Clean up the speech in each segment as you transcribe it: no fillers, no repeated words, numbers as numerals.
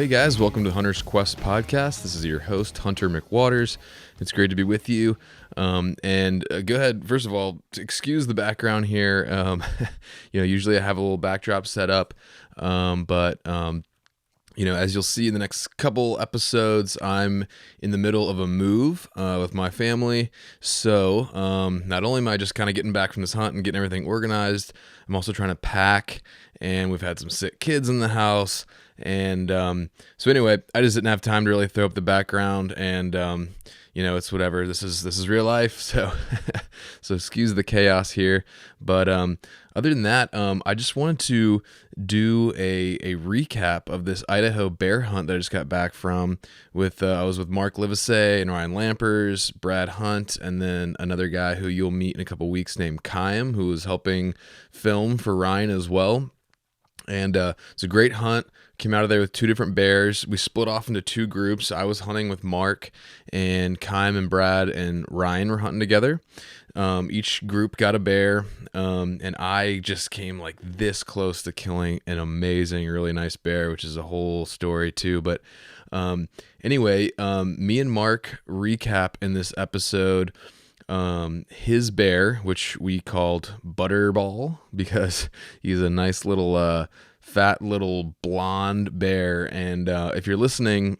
Hey guys, welcome to Hunter's Quest podcast. This is your host, Hunter McWaters. It's great to be with you. Go ahead, first of all, excuse the background here. Usually I have a little backdrop set up, as you'll see in the next couple episodes, I'm in the middle of a move with my family. So not only am I just kind of getting back from this hunt and getting everything organized, I'm also trying to pack, and we've had some sick kids in the house. And so anyway, I just didn't have time to really throw up the background, and it's whatever. This is real life, so so excuse the chaos here. But other than that, I just wanted to do a recap of this Idaho bear hunt that I just got back from. I was with Mark Livesay and Ryan Lampers, Brad Hunt, and then another guy who you'll meet in a couple weeks named Kym, who was helping film for Ryan as well. And it's a great hunt. Came out of there with two different bears. We split off into two groups. I was hunting with Mark, and Kym and Brad and Ryan were hunting together. Each group got a bear, and I just came like this close to killing an amazing, really nice bear, which is a whole story too. But anyway, me and Mark recap in this episode his bear, which we called BUTTERBALL because he's a nice little fat little blonde bear. And if you're listening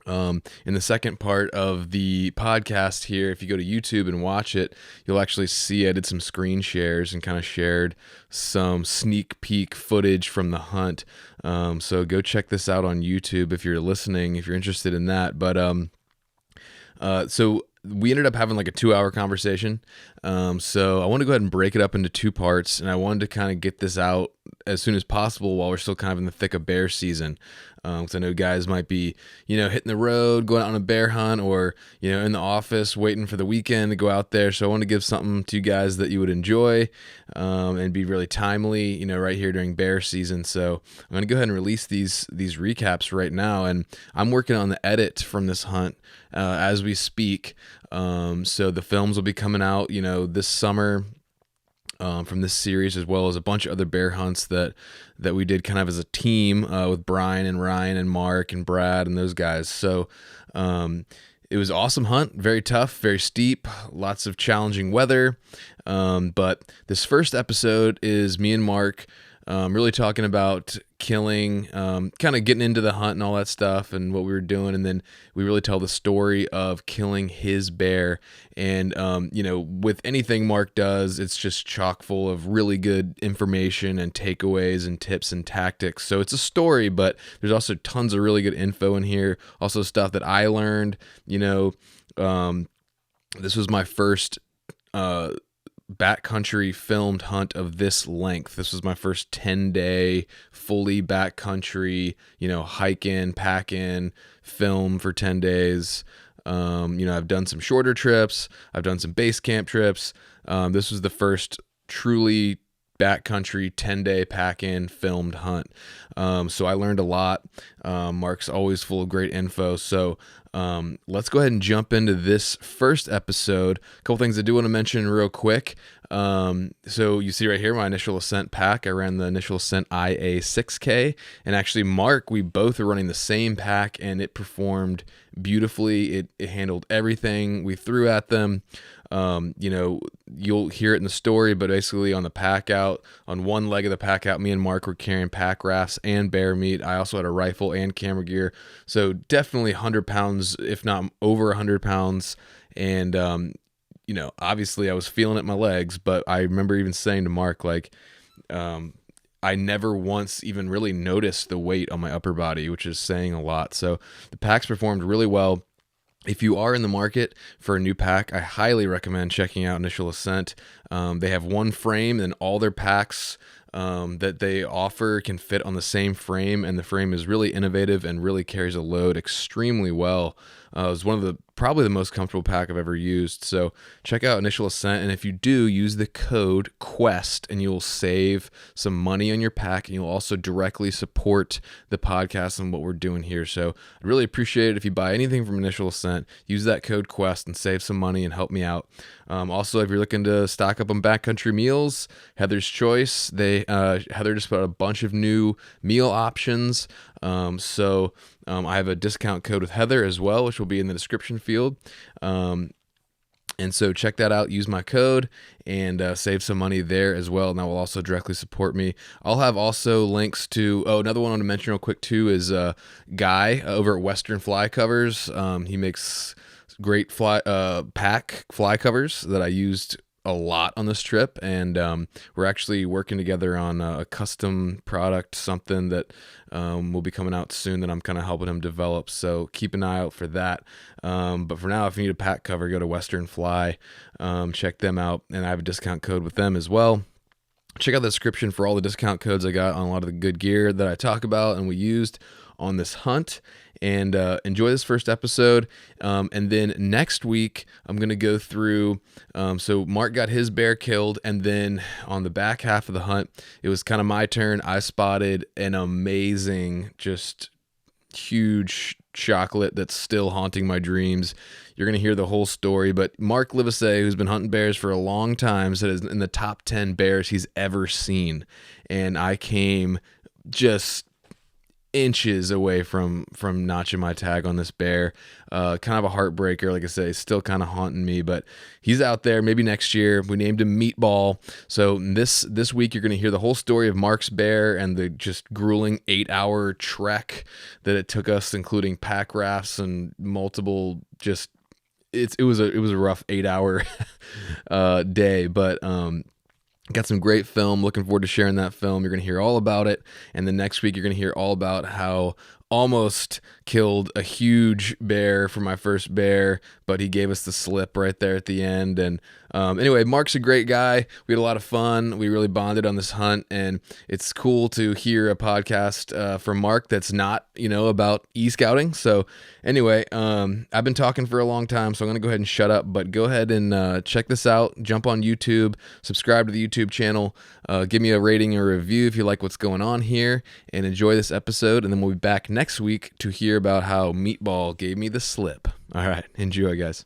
in the second part of the podcast here, if you go to YouTube and watch it, you'll actually see I did some screen shares and kind of shared some sneak peek footage from the hunt. So go check this out on YouTube if you're listening, if you're interested in that. But so we ended up having like a 2-hour conversation. So I want to go ahead and break it up into two parts, and I wanted to kind of get this out as soon as possible while we're still kind of in the thick of bear season. Because I know guys might be, hitting the road, going out on a bear hunt, or, in the office waiting for the weekend to go out there. So I want to give something to you guys that you would enjoy and be really timely, right here during bear season. So I'm going to go ahead and release these recaps right now. And I'm working on the edit from this hunt as we speak. So the films will be coming out, this summer. From this series, as well as a bunch of other bear hunts that we did kind of as a team with Brian and Ryan and Mark and Brad and those guys. So it was an awesome hunt, very tough, very steep, lots of challenging weather. But this first episode is me and Mark really talking about killing, kind of getting into the hunt and all that stuff and what we were doing. And then we really tell the story of killing his bear. And, with anything Mark does, it's just chock full of really good information and takeaways and tips and tactics. So it's a story, but there's also tons of really good info in here. Also stuff that I learned, this was my first, backcountry filmed hunt of this length. This was my first 10-day fully backcountry, hike in, pack in, film for 10 days. I've done some shorter trips. I've done some base camp trips. This was the first truly backcountry 10-day pack-in filmed hunt. So I learned a lot. Mark's always full of great info. So let's go ahead and jump into this first episode. A couple things I do want to mention real quick. So you see right here my initial ascent pack. I ran the initial ascent IA 6K, and actually Mark, we both are running the same pack, and it performed beautifully. It handled everything we threw at them. You'll hear it in the story, but basically on the pack out, on one leg of the pack out, me and Mark were carrying pack rafts and bear meat. I also had a rifle and camera gear. So definitely 100 pounds, if not over 100 pounds. And, obviously I was feeling it in my legs, but I remember even saying to Mark, I never once even really noticed the weight on my upper body, which is saying a lot. So the packs performed really well. If you are in the market for a new pack, I highly recommend checking out Initial Ascent. They have one frame, and all their packs that they offer can fit on the same frame, and the frame is really innovative and really carries a load extremely well. It was one of probably the most comfortable pack I've ever used. So check out Initial Ascent, and if you do, use the code QUEST, and you'll save some money on your pack, and you'll also directly support the podcast and what we're doing here. So I'd really appreciate it if you buy anything from Initial Ascent. Use that code QUEST and save some money and help me out. Also, if you're looking to stock up on backcountry meals, Heather's Choice, Heather just put out a bunch of new meal options. I have a discount code with Heather as well, which will be in the description field. And so check that out. Use my code and save some money there as well. And that will also directly support me. I'll have also links to, another one I want to mention real quick too is Guy over at Western Fly Covers. He makes great pack fly covers that I used a lot on this trip, and we're actually working together on a custom product, something that will be coming out soon that I'm kind of helping him develop, so keep an eye out for that. But for now, if you need a pack cover, go to Western Fly, check them out, and I have a discount code with them as well. Check out the description for all the discount codes I got on a lot of the good gear that I talk about and we used on this hunt. And enjoy this first episode. And then next week, I'm going to go through. So Mark got his bear killed. And then on the back half of the hunt, it was kind of my turn. I spotted an amazing, just huge chocolate that's still haunting my dreams. You're going to hear the whole story. But Mark Livesay, who's been hunting bears for a long time, said it's in the top 10 bears he's ever seen. And I came just inches away from notching my tag on this bear. Kind of a heartbreaker, like I say, still kind of haunting me, but he's out there. Maybe next year. We named him Meatball. So this week you're going to hear the whole story of Mark's bear and the just grueling 8-hour trek that it took us, including pack rafts and multiple just it was a rough 8-hour day, but got some great film. Looking forward to sharing that film. You're going to hear all about it. And then next week, you're going to hear all about how almost killed a huge bear for my first bear, but he gave us the slip right there at the end. And anyway, Mark's a great guy. We had a lot of fun. We really bonded on this hunt, and it's cool to hear a podcast from Mark that's not, about e-scouting. So anyway, I've been talking for a long time, so I'm going to go ahead and shut up, but go ahead and check this out. Jump on YouTube, subscribe to the YouTube channel, give me a rating or review if you like what's going on here, and enjoy this episode. And then we'll be back next week to hear about how Meatball gave me the slip. All right, enjoy, guys.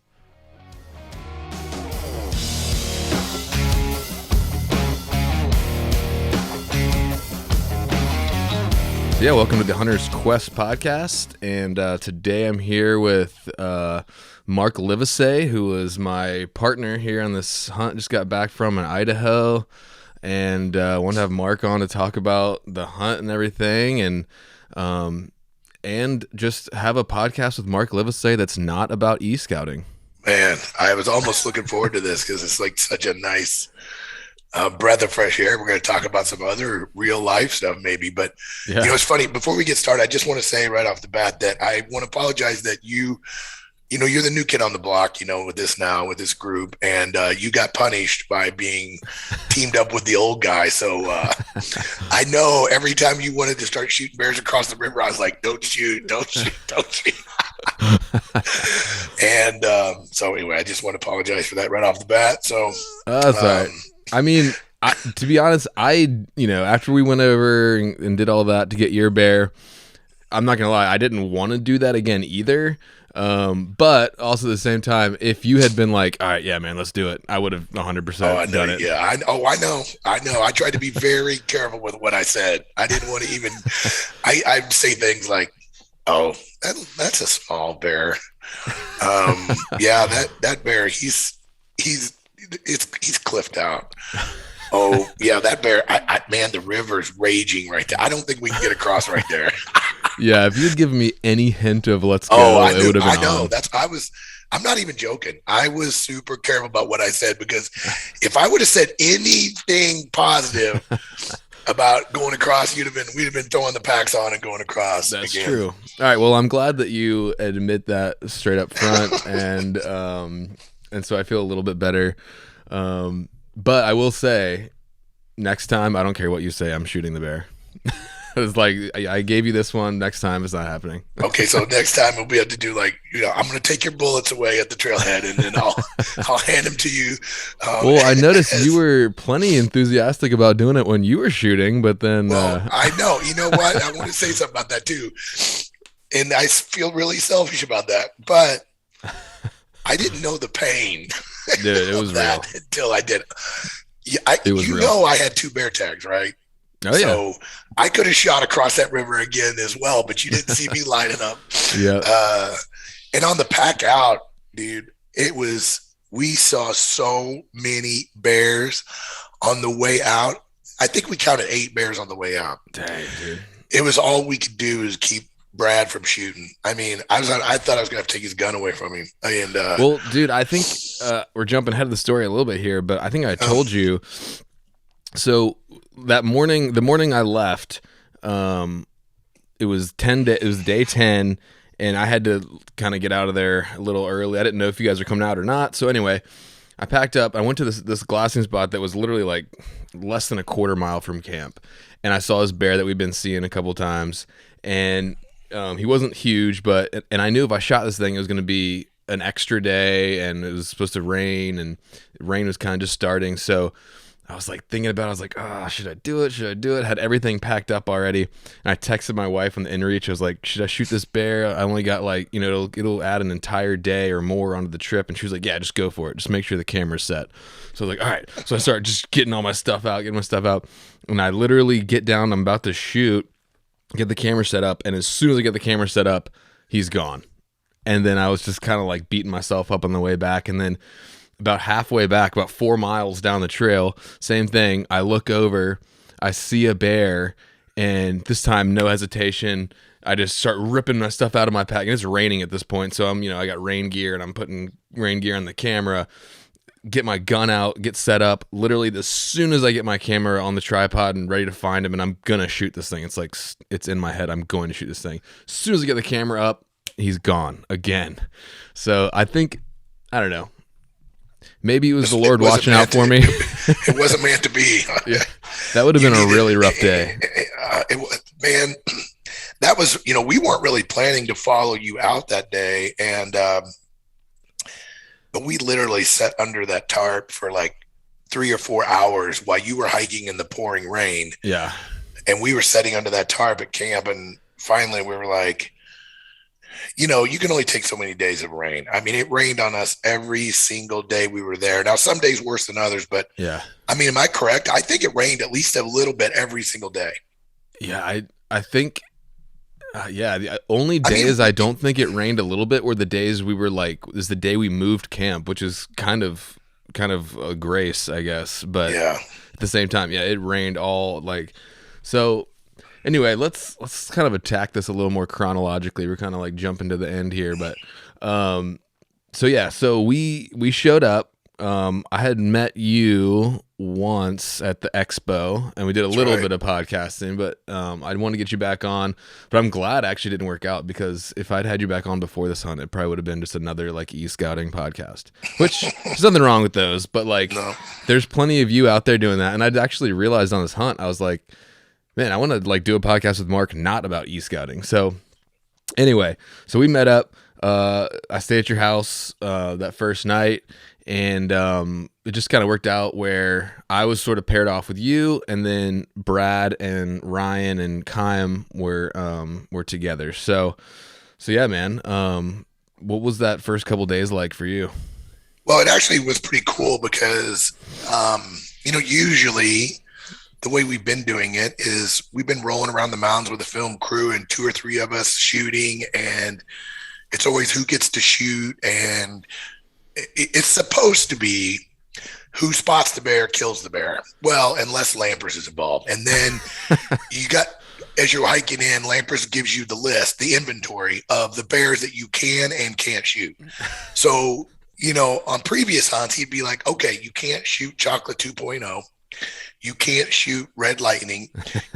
Yeah, welcome to the Hunter's Quest podcast, and today I'm here with Mark Livesay, who was my partner here on this hunt. Just got back from in Idaho, and wanted to have Mark on to talk about the hunt and everything, and just have a podcast with Mark Livesay that's not about e-scouting. Man, I was almost looking forward to this because it's like such a nice breath of fresh air. We're going to talk about some other real life stuff maybe, but Yeah. It's funny. Before we get started, I just want to say right off the bat that I want to apologize that you're the new kid on the block, with this group, and you got punished by being teamed up with the old guy. So I know every time you wanted to start shooting bears across the river, I was like, don't shoot. And so anyway, I just want to apologize for that right off the bat. So That's all right. I mean, to be honest, after we went over and did all that to get your bear, I'm not gonna lie, I didn't want to do that again either. But also at the same time, if you had been like, all right, yeah, man, let's do it, I would have 100% done it. Yeah, I know. I tried to be very careful with what I said. I didn't want to even, I'd say things like, oh, that's a small bear. Yeah, that bear, he's cliffed out. Oh yeah, that bear, man, the river's raging right there. I don't think we can get across right there. Yeah, if you'd given me any hint of let's go, it would have been on. I'm not even joking. I was super careful about what I said, because if I would have said anything positive about going across, we'd have been throwing the packs on and going across. That's again. true. All right, well, I'm glad that you admit that straight up front, and so I feel a little bit better. But I will say, next time, I don't care what you say, I'm shooting the bear. It's like, I gave you this one. Next time, it's not happening. Okay, so next time we'll be able to do I'm going to take your bullets away at the trailhead, and then I'll hand them to you. Well, I noticed you were plenty enthusiastic about doing it when you were shooting, but then... I know. You know what? I want to say something about that too. And I feel really selfish about that, but I didn't know the pain. Dude, it was real until I did. Yeah, it was real. I had 2 bear tags, right? Oh yeah. So I could have shot across that river again as well, but you didn't see me lining up. Yeah. And on the pack out, dude, we saw so many bears on the way out. I think we counted 8 bears on the way out. Dang, dude. It was all we could do is keep Brad from shooting. I mean, I thought I was gonna have to take his gun away from him. And Well, dude, I think we're jumping ahead of the story a little bit here, but I think I told you. So that morning, the morning I left, it was it was day 10, and I had to kind of get out of there a little early. I didn't know if you guys were coming out or not. So anyway, I packed up. I went to this glassing spot that was literally like less than a quarter mile from camp, and I saw this bear that we've been seeing a couple times, and he wasn't huge, and I knew if I shot this thing, it was going to be an extra day, and it was supposed to rain, and rain was kind of just starting. So I was like thinking about it. I was like, oh, should I do it? Should I do it? Had everything packed up already. And I texted my wife on the inReach. I was like, should I shoot this bear? I only got like, it'll add an entire day or more onto the trip. And she was like, yeah, just go for it. Just make sure the camera's set. So I was like, all right. So I started just getting my stuff out. And I literally get down. I'm about to shoot, get the camera set up. And as soon as I get the camera set up, he's gone. And then I was just kind of like beating myself up on the way back. And then about halfway back, about 4 miles down the trail, same thing. I look over, I see a bear, and this time, no hesitation, I just start ripping my stuff out of my pack. And it's raining at this point, so I got rain gear, and I'm putting rain gear on the camera, get my gun out, get set up. Literally, as soon as I get my camera on the tripod and ready to find him, and I'm going to shoot this thing. It's like, it's in my head. I'm going to shoot this thing. As soon as I get the camera up, he's gone again. So I think, I don't know. Maybe it was the Lord watching out for me. It wasn't meant to be. Yeah, that would have been a really rough day. Man, that was, we weren't really planning to follow you out that day. And, but we literally sat under that tarp for like 3 or 4 hours while you were hiking in the pouring rain. Yeah. And we were sitting under that tarp at camp. And finally we were like, you can only take so many days of rain. I mean, it rained on us every single day we were there. Now, some days worse than others, but yeah. I mean, am I correct? I think it rained at least a little bit every single day. Yeah, I think, the only days I don't think it rained a little bit were the days we were like, is the day we moved camp, which is kind of a grace, I guess. But yeah, at the same time, yeah, it rained all like, so. Anyway, let's kind of attack this a little more chronologically. We're kind of like jumping to the end here, but so we showed up. I had met you once at the expo, and we did a little bit of podcasting, but I want to get you back on. But I'm glad it actually didn't work out, because if I'd had you back on before this hunt, it probably would have been just another like e-scouting podcast, which there's nothing wrong with those, but like there's plenty of you out there doing that. And I'd actually realized on this hunt, I was like, man, I want to like do a podcast with Mark, not about e-scouting. So anyway, so we met up. I stayed at your house that first night, and it just kind of worked out where I was sort of paired off with you, and then Brad and Ryan and Chaim were together. So yeah, man. What was that first couple days like for you? Well, it actually was pretty cool because usually the way we've been doing it is we've been rolling around the mountains with a film crew and 2 or 3 of us shooting, and it's always who gets to shoot, and it's supposed to be who spots the bear kills the bear. Well, unless Lampers is involved. And then as you're hiking in, Lampers gives you the list, the inventory of the bears that you can and can't shoot. So, on previous hunts, he'd be like, okay, you can't shoot Chocolate 2.0. You can't shoot Red Lightning.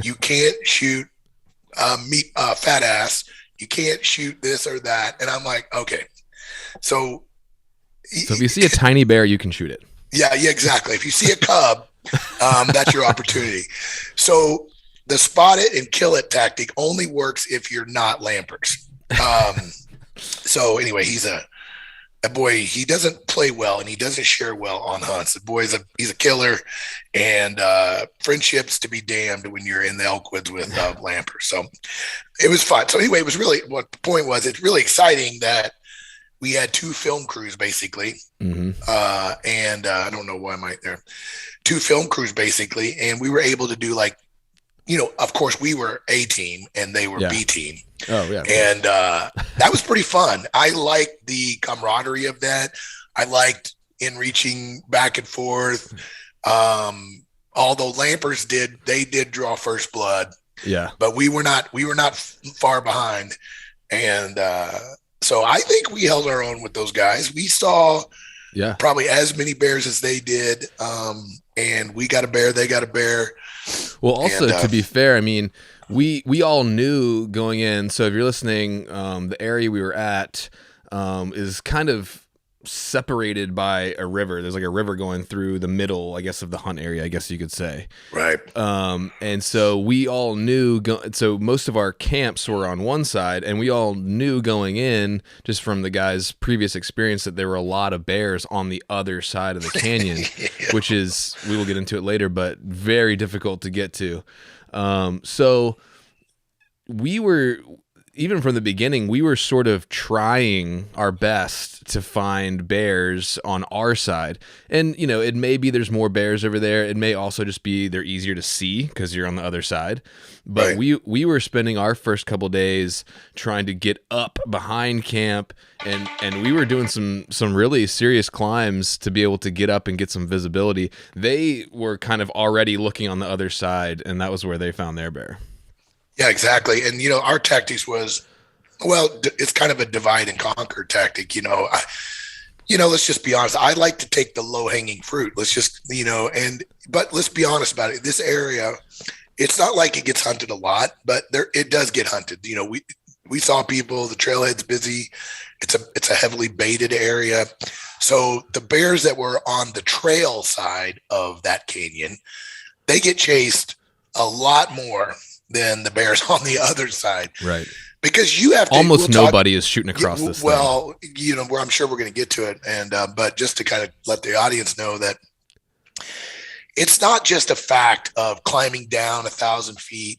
You can't shoot Fat Ass. You can't shoot this or that. And I'm like, okay. So if you see a tiny bear, you can shoot it. Yeah, exactly. If you see a cub, that's your opportunity. So the spot it and kill it tactic only works if you're not Lampers. So anyway, he's a boy. He doesn't play well, and he doesn't share well on hunts. The boy's he's a killer, and friendships to be damned when you're in the elk woods with Lampers. So it was fun. So anyway, it was really, what the point was, it's really exciting that we had 2 film crews basically. Mm-hmm. And I don't know why I'm right there. 2 film crews basically. And we were able to do like of course we were A team and they were Yeah. B team. Oh yeah. Of course. And that was pretty fun. I liked the camaraderie of that. I liked in reaching back and forth. Although Lampers did draw first blood, Yeah. but we were not far behind. And so I think we held our own with those guys. We saw Yeah. probably as many bears as they did. And we got a bear, they got a bear. Well, also to be fair, I mean, we all knew going in. So if you're listening, the area we were at is kind of separated by a river. There's like a river going through the middle, I guess, of the hunt area, I guess you could say. Right. And so we all knew. So most of our camps were on one side, and we all knew going in, just from the guys' previous experience, that there were a lot of bears on the other side of the canyon, Yeah. which is, we will get into it later, but very difficult to get to. So we were, even from the beginning, we were sort of trying our best to find bears on our side. And, it may be there's more bears over there. It may also just be they're easier to see because you're on the other side. But Right. we were spending our first couple days trying to get up behind camp, and we were doing some really serious climbs to be able to get up and get some visibility. They were kind of already looking on the other side, and that was where they found their bear. Yeah, exactly. And, our tactics was, well, it's kind of a divide and conquer tactic. Let's just be honest. I like to take the low hanging fruit. Let's just, but let's be honest about it. This area, it's not like it gets hunted a lot, but it does get hunted. We saw people, the trailhead's busy. It's a heavily baited area. So the bears that were on the trail side of that canyon, they get chased a lot more than the bears on the other side. Right. Because you have to almost nobody is shooting across this thing. Well, where I'm sure we're going to get to it. And, but just to kind of let the audience know that it's not just a fact of climbing down 1,000 feet,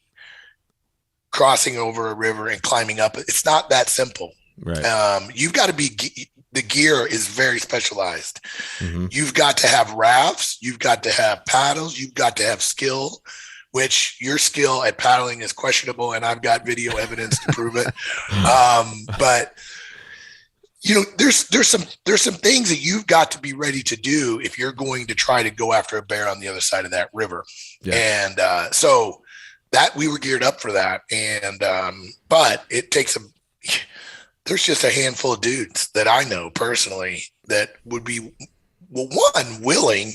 crossing over a river and climbing up. It's not that simple. Right. You've got to the gear is very specialized. Mm-hmm. You've got to have rafts. You've got to have paddles. You've got to have skill, which your skill at paddling is questionable, and I've got video evidence to prove it. But there's some things that you've got to be ready to do if you're going to try to go after a bear on the other side of that river. Yeah. And so that we were geared up for that. And but it takes there's just a handful of dudes that I know personally that would be, well, one, willing,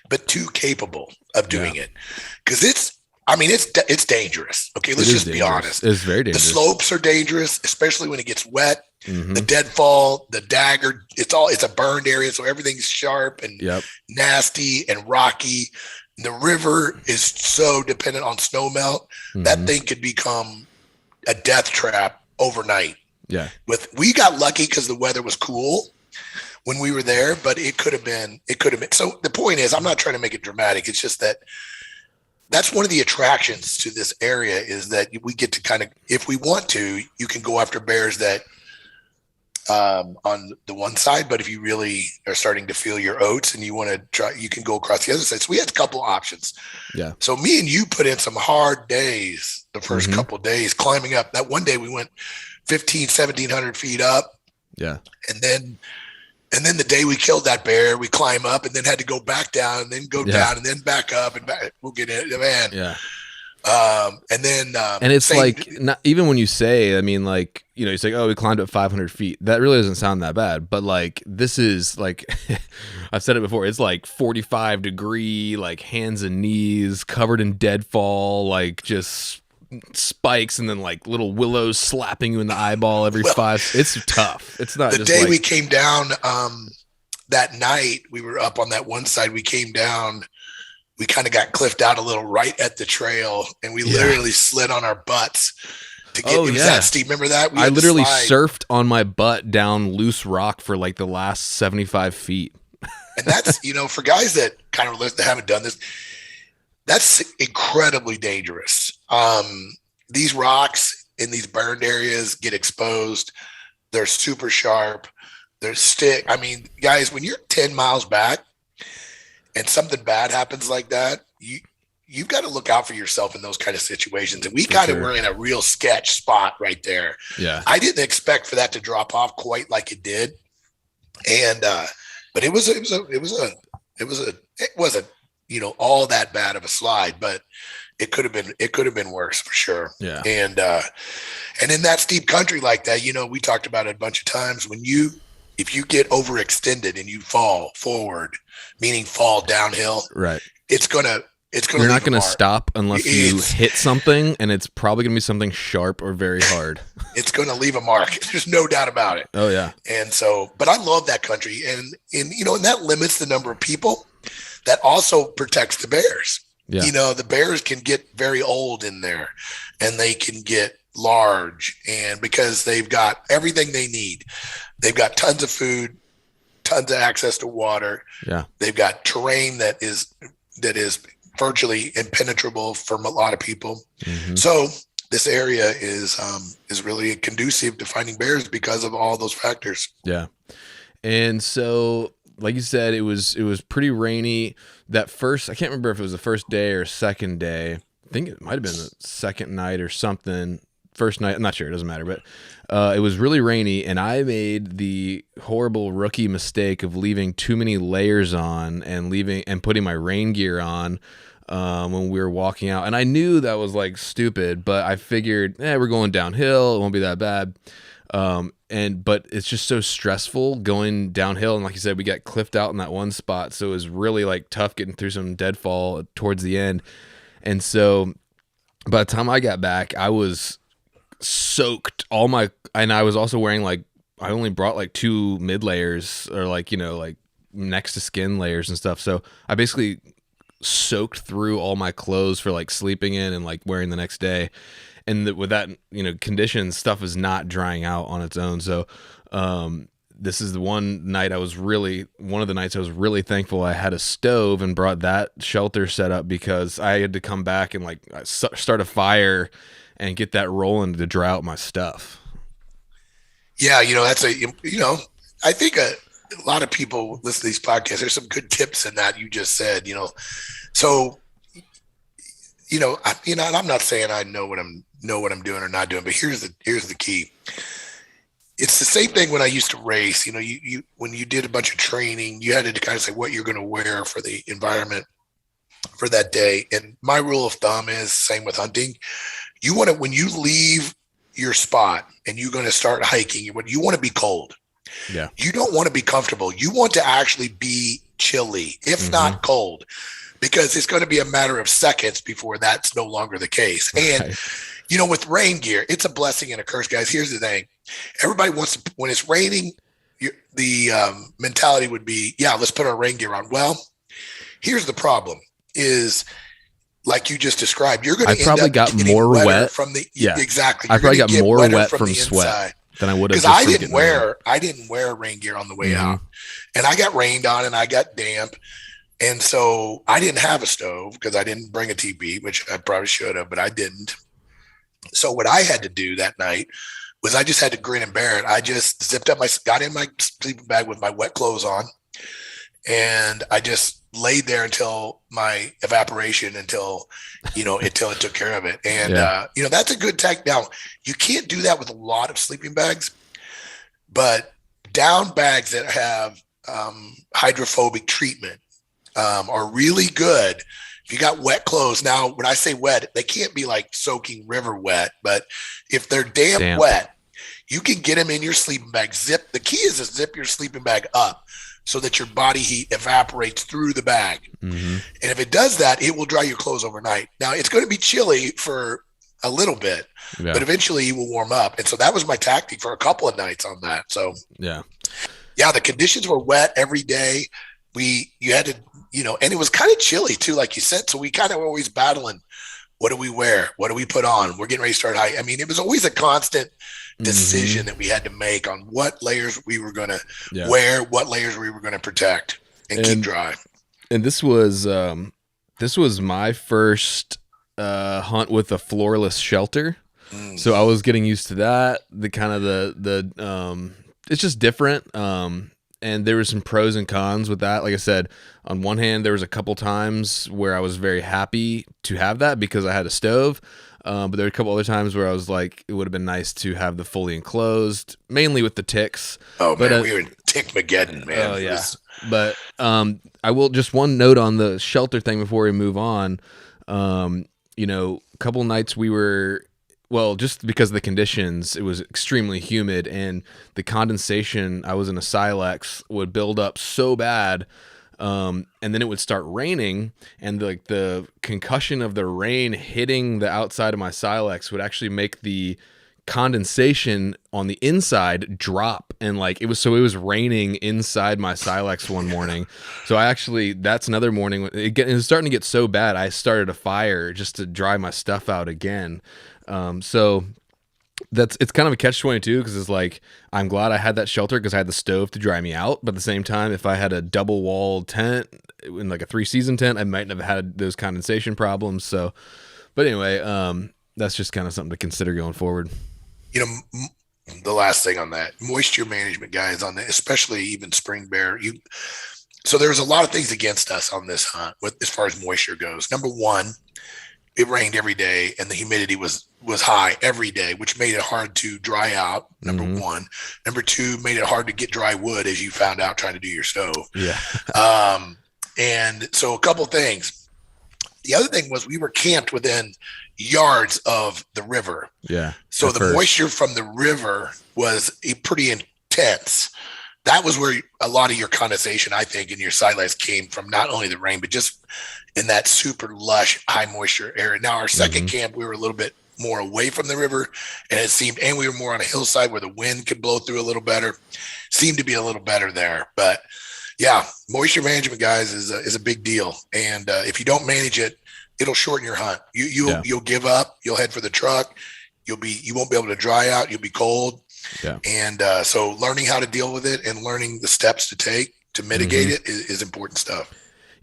but two, capable of doing it. Because it's dangerous. Okay, let's just be honest. It's very dangerous. The slopes are dangerous, especially when it gets wet. Mm-hmm. The deadfall, the dagger, it's a burned area, so everything's sharp and nasty and rocky. The river is so dependent on snow melt. Mm-hmm. That thing could become a death trap overnight. Yeah. We got lucky because the weather was cool when we were there, but it could have been. So the point is, I'm not trying to make it dramatic. It's just that's one of the attractions to this area is that we get to kind of, if we want to, you can go after bears that on the one side, but if you really are starting to feel your oats and you want to try, you can go across the other side. So we had a couple options. Yeah. So me and you put in some hard days, the first couple of days climbing up. That one day we went 1,700 feet up. Yeah. And then the day we killed that bear, we climb up and then had to go back down and then go down and then back up and back. We'll get in, man. Yeah. And then, and it's not even when you say, I mean, like, you say, oh, we climbed up 500 feet. That really doesn't sound that bad. But like, this is like, I've said it before. It's like 45-degree, like hands and knees covered in deadfall, like just spikes and then like little willows slapping you in the eyeball every 5. It's tough. It's not the just day we came down that night. We were up on that one side. We came down. We kind of got cliffed out a little right at the trail, and we literally slid on our butts to get. It was that steep. Remember that? I literally surfed on my butt down loose rock for like the last 75 feet. And that's for guys that kind of haven't done this, that's incredibly dangerous. These rocks in these burned areas get exposed. They're super sharp. They're stick. I mean, guys, when you're 10 miles back and something bad happens like that, you've got to look out for yourself in those kind of situations. And we For kind of sure. were in a real sketch spot right there. Yeah. I didn't expect for that to drop off quite like it did. And, but it wasn't, all that bad of a slide, but it could have been worse for sure. Yeah. And in that steep country like that, we talked about it a bunch of times if you get overextended and you fall forward, meaning fall downhill, Right. You're not going to stop unless you hit something, and it's probably going to be something sharp or very hard. It's going to leave a mark. There's no doubt about it. Oh yeah. And so, but I love that country, and that limits the number of people. That also protects the bears. Yeah. The bears can get very old in there, and they can get large, and because they've got everything they need. They've got tons of food, tons of access to water. Yeah. They've got terrain that is virtually impenetrable from a lot of people. Mm-hmm. So this area is really conducive to finding bears because of all those factors. Yeah. And so, like you said, it was pretty rainy. That first, I can't remember if it was the first day or second day. I think it might have been the second night or something. First night, I'm not sure. It doesn't matter. But it was really rainy, and I made the horrible rookie mistake of leaving too many layers on and putting my rain gear on when we were walking out. And I knew that was like stupid, but I figured, we're going downhill. It won't be that bad. But it's just so stressful going downhill. And like you said, we got cliffed out in that one spot. So it was really like tough getting through some deadfall towards the end. And so by the time I got back, I was soaked and I was also wearing I only brought 2 mid layers or next to skin layers and stuff. So I basically soaked through all my clothes for sleeping in and wearing the next day. And with that, conditions, stuff is not drying out on its own. So, this is the one of the nights I was really thankful I had a stove and brought that shelter set up, because I had to come back and start a fire and get that rolling to dry out my stuff. Yeah. I think a lot of people listen to these podcasts. There's some good tips in that you just said, so, and I'm not saying I know what I'm doing or not doing, but here's the key. It's the same thing when I used to race. You when you did a bunch of training, you had to kind of say what you're going to wear for the environment for that day. And my rule of thumb is same with hunting. When you leave your spot and you're going to start hiking, you want to be cold. Yeah. You don't want to be comfortable. You want to actually be chilly, if not cold, because it's going to be a matter of seconds before that's no longer the case. And, with rain gear, it's a blessing and a curse, guys. Here's the thing. Everybody wants to, when it's raining, the mentality would be, let's put our rain gear on. Well, here's the problem is, like you just described, you're going to probably got more wet from the, exactly. I probably got more wet from sweat than I would have. Because I didn't wear rain gear on the way out, and I got rained on and I got damp. And so I didn't have a stove because I didn't bring a TP, which I probably should have, but I didn't. So what I had to do that night was I just had to grin and bear it. I just got in my sleeping bag with my wet clothes on, and I just laid there until my evaporation, until it took care of it. And, that's a good tech. Now, you can't do that with a lot of sleeping bags, but down bags that have hydrophobic treatment are really good. If you got wet clothes, now when I say wet, they can't be soaking river wet, but if they're damp wet, you can get them in your sleeping bag. The key is to zip your sleeping bag up so that your body heat evaporates through the bag. And if it does that, it will dry your clothes overnight. Now it's going to be chilly for a little bit, but eventually you will warm up. And so that was my tactic for a couple of nights on that. So the conditions were wet every day. You had to, and it was kind of chilly too, like you said. So we kind of were always battling. What do we wear? What do we put on? We're getting ready to start high. I mean, it was always a constant decision that we had to make on what layers we were going to wear, what layers we were going to protect and keep dry. And this was my first hunt with a floorless shelter. So I was getting used to that. The kind of the it's just different. and there were some pros and cons with that. Like I said, on one hand, there was a couple times where I was very happy to have that because I had a stove. But there were a couple other times where I was like, it would have been nice to have the fully enclosed, mainly with the ticks. Oh, man, we were in Tick-mageddon, man. Oh, yeah. But I will just one note on the shelter thing before we move on. You know, a couple nights we were, well, just because of the conditions, it was extremely humid, and the condensation, I was in a Silex, would build up so bad. And then it would start raining, and like the concussion of the rain hitting the outside of my Silex would actually make the condensation on the inside drop, and like it was raining inside my Silex one morning. So that's another morning it was starting to get so bad, I started a fire just to dry my stuff out again. So it's kind of a catch-22 because it's like, I'm glad I had that shelter because I had the stove to dry me out. But at the same time, if I had a double-walled tent in like a 3-season tent, I might have had those condensation problems. So, but anyway, that's just kind of something to consider going forward. You know, the last thing on that, moisture management, guys, on that, especially even spring bear. So there's a lot of things against us on this hunt as far as moisture goes. Number one, it rained every day and the humidity was high every day, which made it hard to dry out. Number one. Number two, made it hard to get dry wood, as you found out trying to do your stove. Yeah. And so a couple things. The other thing was we were camped within yards of the river. Yeah. So the moisture from the river was pretty intense. That was where a lot of your condensation, I think, in your Silex came from, not only the rain, but just in that super lush, high moisture area. Now, our second camp, we were a little bit more away from the river, and we were more on a hillside where the wind could blow through a little better. Seemed to be a little better there. But yeah, moisture management, guys, is a big deal. And if you don't manage it, it'll shorten your hunt. You'll give up. You'll head for the truck. You won't be able to dry out. You'll be cold. Yeah. And so learning how to deal with it and learning the steps to take to mitigate it is important stuff.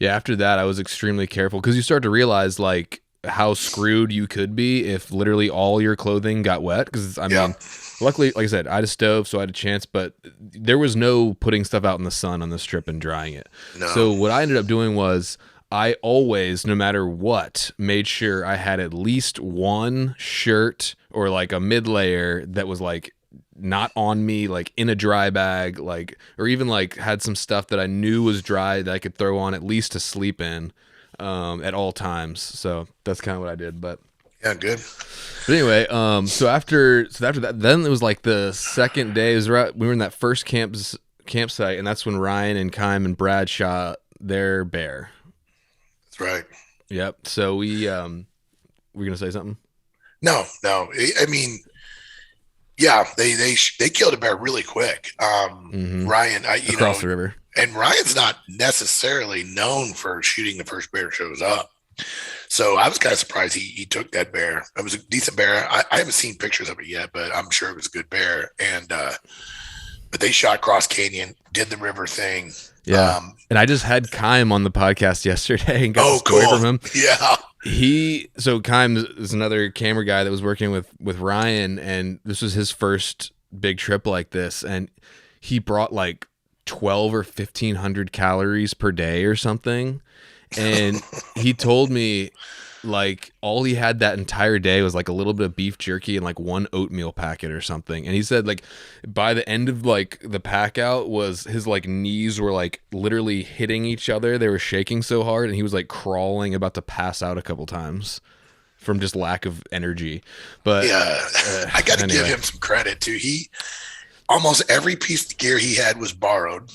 Yeah. After that, I was extremely careful because you start to realize like how screwed you could be if literally all your clothing got wet. Because I mean, luckily, like I said, I had a stove, so I had a chance, but there was no putting stuff out in the sun on this trip and drying it. No. So what I ended up doing was I always, no matter what, made sure I had at least one shirt or like a mid layer that was like not on me, like in a dry bag, like, or even like had some stuff that I knew was dry that I could throw on at least to sleep in at all times. So that's kind of what I did. But yeah, good. But anyway, so after that, then it was like the second day. We were in that first campsite, and that's when Ryan and Kym and Brad shot their bear. That's right. Yep. So we're gonna say something. No. I mean, yeah, they killed a bear really quick. Ryan, across the river, and Ryan's not necessarily known for shooting the first bear shows up. So I was kind of surprised he took that bear. It was a decent bear. I haven't seen pictures of it yet, but I'm sure it was a good bear. And but they shot Cross Canyon, did the river thing. Yeah. And I just had Kym on the podcast yesterday and got a story from him. Yeah. So Kym is another camera guy that was working with Ryan, and this was his first big trip like this, and he brought like 12 or 1,500 calories per day or something. And he told me like all he had that entire day was like a little bit of beef jerky and like one oatmeal packet or something. And he said like by the end of like the pack out was his like knees were like literally hitting each other. They were shaking so hard, and he was like crawling, about to pass out a couple times from just lack of energy. But yeah, I got to give him some credit too. Almost every piece of gear he had was borrowed.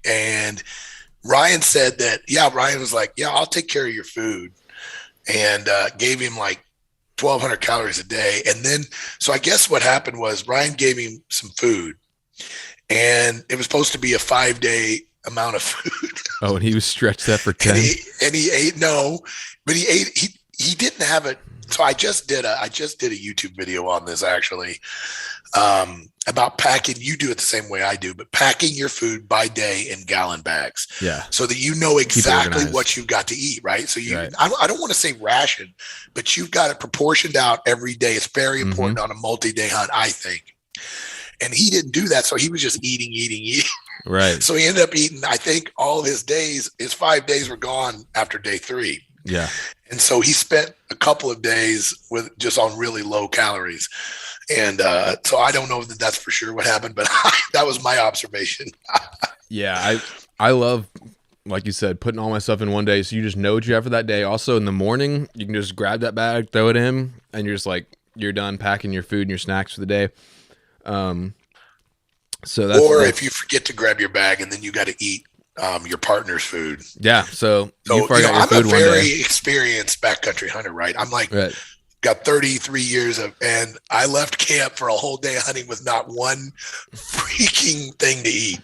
And Ryan said that, Ryan was like, I'll take care of your food, and gave him like 1,200 calories a day. And then, so I guess what happened was Ryan gave him some food, and it was supposed to be a 5-day amount of food. Oh, and he was stretched that for 10. and he ate, but he didn't have it. So I just did a YouTube video on this actually, about packing. You do it the same way I do, but packing your food by day in gallon bags. Yeah. So that you know exactly what you've got to eat, right? So I don't want to say ration, but you've got it proportioned out every day. It's very important on a multi-day hunt, I think. And he didn't do that. So he was just eating. Right. So he ended up eating, I think all his 5 days were gone after day 3. Yeah. And so he spent a couple of days with just on really low calories. And so I don't know that that's for sure what happened, but that was my observation. Yeah. I love, like you said, putting all my stuff in one day. So you just know what you have for that day. Also in the morning, you can just grab that bag, throw it in, and you're just like, you're done packing your food and your snacks for the day. So that's if you forget to grab your bag and then you got to eat your partner's food. Yeah. So I'm a very experienced backcountry hunter, right? I'm like, got 33 years and I left camp for a whole day hunting with not one freaking thing to eat.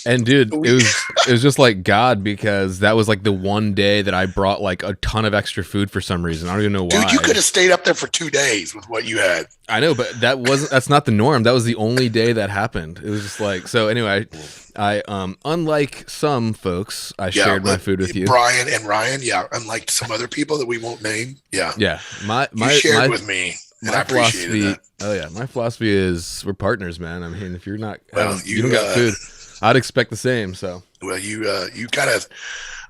And dude, it was just like God, because that was like the one day that I brought like a ton of extra food for some reason. I don't even know why. Dude, you could have stayed up there for 2 days with what you had. I know, but that's not the norm. That was the only day that happened. It was just like, so anyway, I unlike some folks, I shared my food with you. Brian and Ryan, unlike some other people that we won't name. Yeah. You shared with me, and I appreciated that. Oh yeah, my philosophy is we're partners, man. I mean, if you're not, you don't got got food, I'd expect the same. So well, you kind of,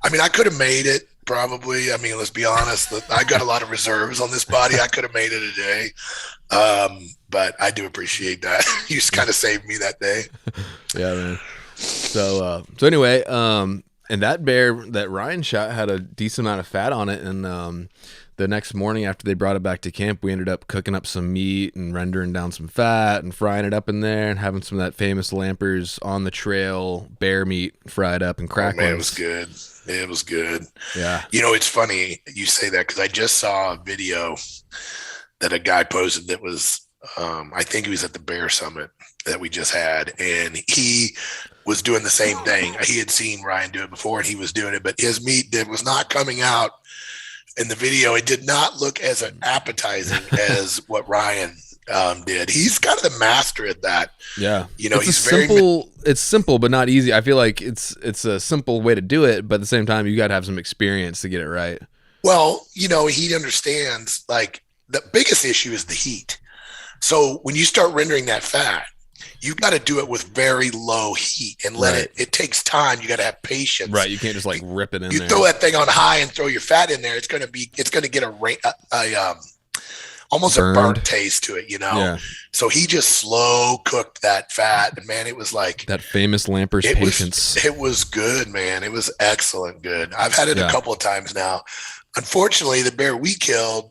I mean, I could have made it probably. I mean, let's be honest. I got a lot of reserves on this body. I could have made it a day, but I do appreciate that. You just kind of saved me that day. Yeah, man. So anyway, and that bear that Ryan shot had a decent amount of fat on it, and the next morning after they brought it back to camp, we ended up cooking up some meat and rendering down some fat and frying it up in there and having some of that famous Lampers on the trail bear meat fried up and cracklings. Man, it was good. It was good. Yeah. You know, it's funny you say that because I just saw a video that a guy posted that was, I think he was at the Bear Summit that we just had, and he was doing the same thing. He had seen Ryan do it before, and he was doing it, but his meat was not coming out in the video. It did not look as appetizing as what Ryan did. He's kind of the master at that. Yeah. You know, it's simple, but not easy. I feel like it's a simple way to do it, but at the same time, you got to have some experience to get it right. Well, you know, he understands, like, the biggest issue is the heat. So when you start rendering that fat, you got to do it with very low heat and let it takes time. You got to have patience. Right. You can't just like rip it in there. You throw that thing on high and throw your fat in there. It's going to get almost Burned. a burnt taste to it, you know? Yeah. So he just slow cooked that fat, and man, it was like that famous Lamper's patience. It was good, man. It was excellent good. I've had it a couple of times now. Unfortunately, the bear we killed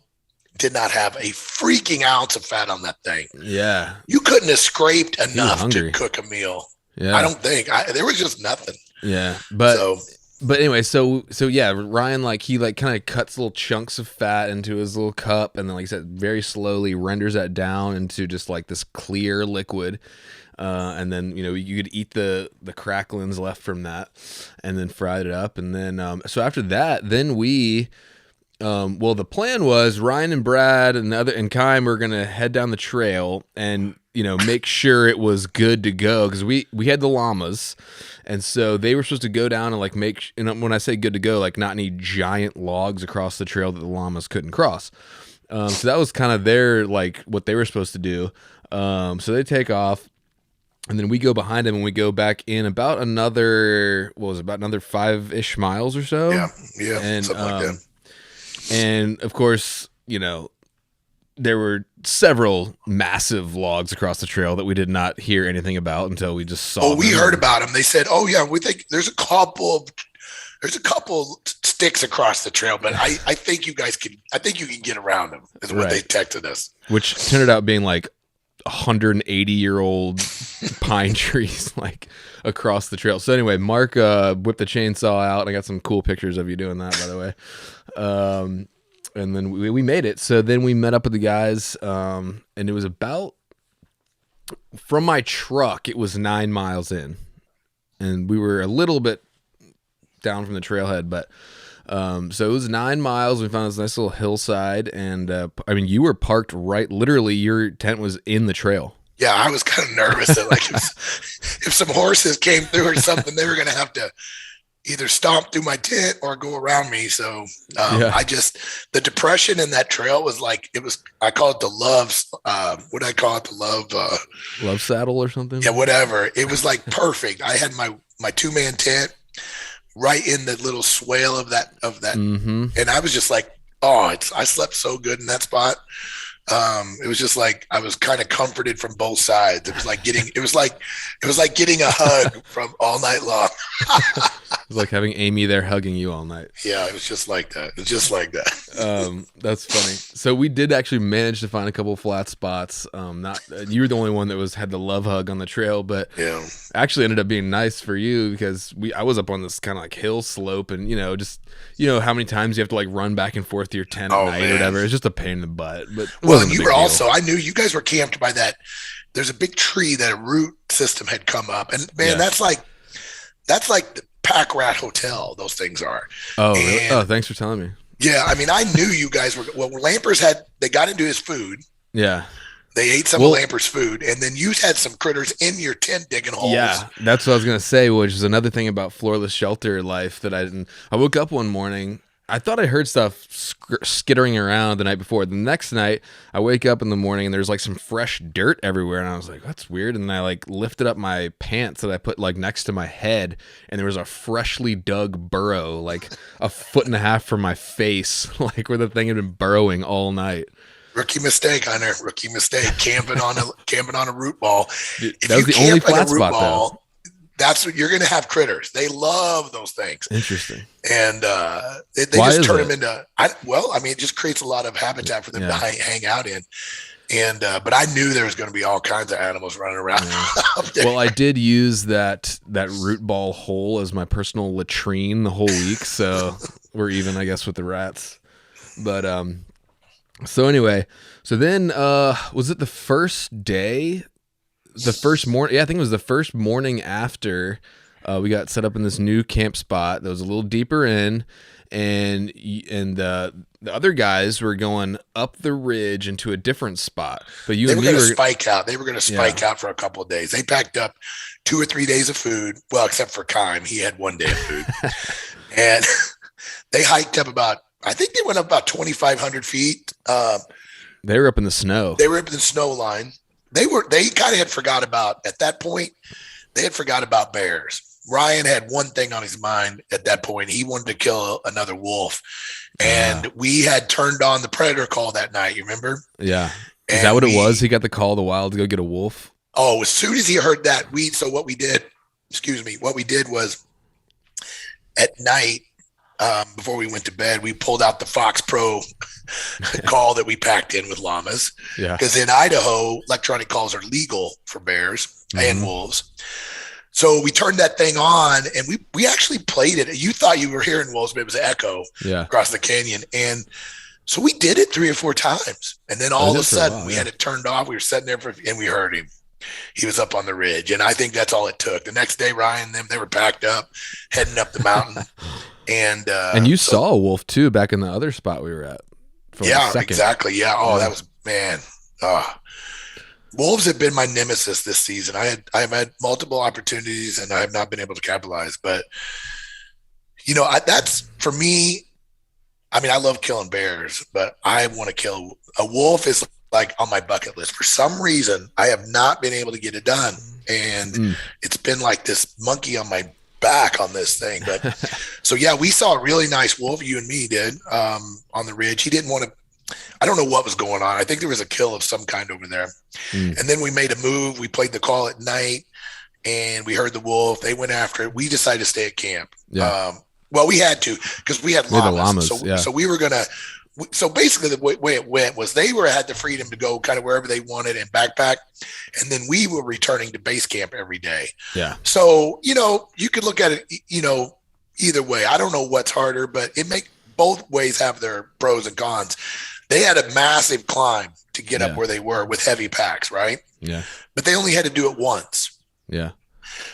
did not have a freaking ounce of fat on that thing. Yeah. You couldn't have scraped enough to cook a meal. Yeah. I don't think. There was just nothing. Yeah. But anyway, so yeah, Ryan, like, he like kind of cuts little chunks of fat into his little cup, and then, like I said, very slowly renders that down into just like this clear liquid. And then, you know, you could eat the cracklings left from that and then fried it up. And then, so after that, then we, the plan was Ryan and Brad and Kym were going to head down the trail and, you know, make sure it was good to go. Cause we had the llamas. And so they were supposed to go down and like when I say good to go, like not any giant logs across the trail that the llamas couldn't cross. So that was kind of their, like what they were supposed to do. So they take off. And then we go behind him and we go back in about another 5-ish miles or so. Yeah. And, something like that. And of course, you know, there were several massive logs across the trail that we did not hear anything about until we just saw them. Oh, we heard about them. They said, "Oh yeah, we think there's a couple sticks across the trail, but I think you can get around them." Is what they texted us. Which turned out being like 180-year-old pine trees like across the trail. So anyway, Mark whipped the chainsaw out. I got some cool pictures of you doing that, by the way. And then we made it. So then we met up with the guys, and it was about, from my truck, it was 9 miles in, and we were a little bit down from the trailhead, but so it was 9 miles. We found this nice little hillside, and I mean, you were parked literally your tent was in the trail. Yeah, I was kind of nervous that like if some horses came through or something, they were going to have to either stomp through my tent or go around me. So Yeah. the depression in that trail was like, I call it the love, what do I call it? The love, Love saddle or something. yeah, whatever. It was like perfect. I had my 2-man tent right in the little swale of that. Mm-hmm. And I was just like, oh, I slept so good in that spot. It was just like I was kind of comforted from both sides. It was like getting a hug from all night long. It's like having Amy there hugging you all night. Yeah, it was just like that. It's just like that. That's funny. So we did actually manage to find a couple flat spots. Not you were the only one that had the love hug on the trail, but Yeah. actually ended up being nice for you because I was up on this kind of like hill slope, and just how many times you have to like run back and forth to your tent at night or whatever. It's just a pain in the butt. But well, you were also, I knew you guys were camped by that. There's a big tree that a root system had come up, and man, that's like the Pack Rat Hotel. Those things are. Oh, really? Oh, thanks for telling me. Yeah, I mean, I knew you guys were. Well, Lampers they got into his food. Yeah. They ate some of Lamper's food, and then you had some critters in your tent digging holes. Yeah, that's what I was gonna say, which is another thing about floorless shelter life that I didn't. I woke up one morning. I thought I heard stuff skittering around the night before. The next night, I wake up in the morning and there's like some fresh dirt everywhere, and I was like, "That's weird." And I like lifted up my pants that I put like next to my head, and there was a freshly dug burrow, like a foot and a half from my face, like where the thing had been burrowing all night. Rookie mistake, Hunter. Rookie mistake. Camping on a root ball. Dude, that was the only flat spot though. That's what you're going to have critters. They love those things. Interesting. And they just turn them into. It just creates a lot of habitat for them to hang out in. And but I knew there was going to be all kinds of animals running around. Yeah. Well, I did use that root ball hole as my personal latrine the whole week, so we're even, I guess, with the rats. But so anyway, so then was it the first day? The first morning, yeah, I think it was the first morning after we got set up in this new camp spot that was a little deeper in, and the other guys were going up the ridge into a different spot. But they were going to spike out. They were going to spike out for a couple of days. They packed up 2 or 3 days of food. Well, except for Kime, he had 1 day of food, and they hiked up I think they went up about 2,500 feet. They were up in the snow. They were up in the snow line. They kind of had forgot about, at that point, they had forgot about bears. Ryan had one thing on his mind at that point. He wanted to kill another wolf. And we had turned on the predator call that night. You remember? Yeah. Is that what it was? He got the call of the wild to go get a wolf? Oh, as soon as he heard that, what we did was at night, before we went to bed, we pulled out the Fox Pro call that we packed in with llamas. Yeah. Because in Idaho, electronic calls are legal for bears and wolves. So we turned that thing on and we actually played it. You thought you were hearing wolves, but it was an echo across the canyon. And so we did it 3 or 4 times. And then all of a sudden we had it turned off. We were sitting there and we heard him. He was up on the ridge. And I think that's all it took. The next day, Ryan and them, they were packed up, heading up the mountain. And you saw a wolf too back in the other spot we were at. Yeah, exactly. Yeah. Oh, that was, man. Wolves have been my nemesis this season. I have had multiple opportunities and I have not been able to capitalize. But that's for me. I mean, I love killing bears, but I want to kill a wolf. Is like on my bucket list. For some reason, I have not been able to get it done, and it's been like this monkey on my back on this thing. But so yeah, we saw a really nice wolf. You and me did on the ridge. He didn't want to. I don't know what was going on. I think there was a kill of some kind over there. And then we made a move. We played the call at night, and we heard the wolf. They went after it. We decided to stay at camp. Yeah. Well, we had to because we had llamas. So we were gonna. So basically, the way it went was they had the freedom to go kind of wherever they wanted and backpack, and then we were returning to base camp every day. Yeah. So you could look at it, either way. I don't know what's harder, but both ways have their pros and cons. They had a massive climb to get up where they were with heavy packs, right? Yeah. But they only had to do it once. Yeah.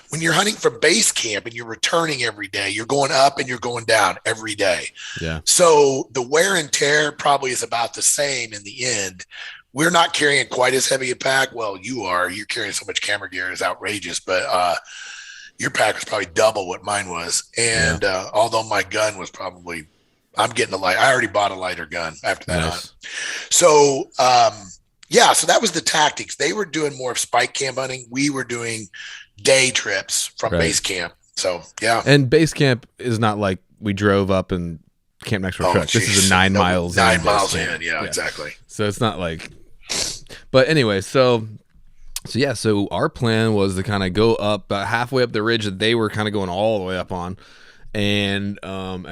When you're hunting for base camp and you're returning every day, you're going up and you're going down every day. Yeah. So the wear and tear probably is about the same in the end. We're not carrying quite as heavy a pack. Well, you are. You're carrying so much camera gear is outrageous. But your pack was probably double what mine was. And although my gun was probably, I'm getting a light. I already bought a lighter gun after that hunt. So, so that was the tactics. They were doing more of spike camp hunting. We were doing day trips from base camp. So, yeah. And base camp is not like we drove up and camped next to a truck. This is a 9 miles in. 9 miles in. Yeah, exactly. So it's not like, but anyway, so our plan was to kind of go up about halfway up the ridge that they were kind of going all the way up on, and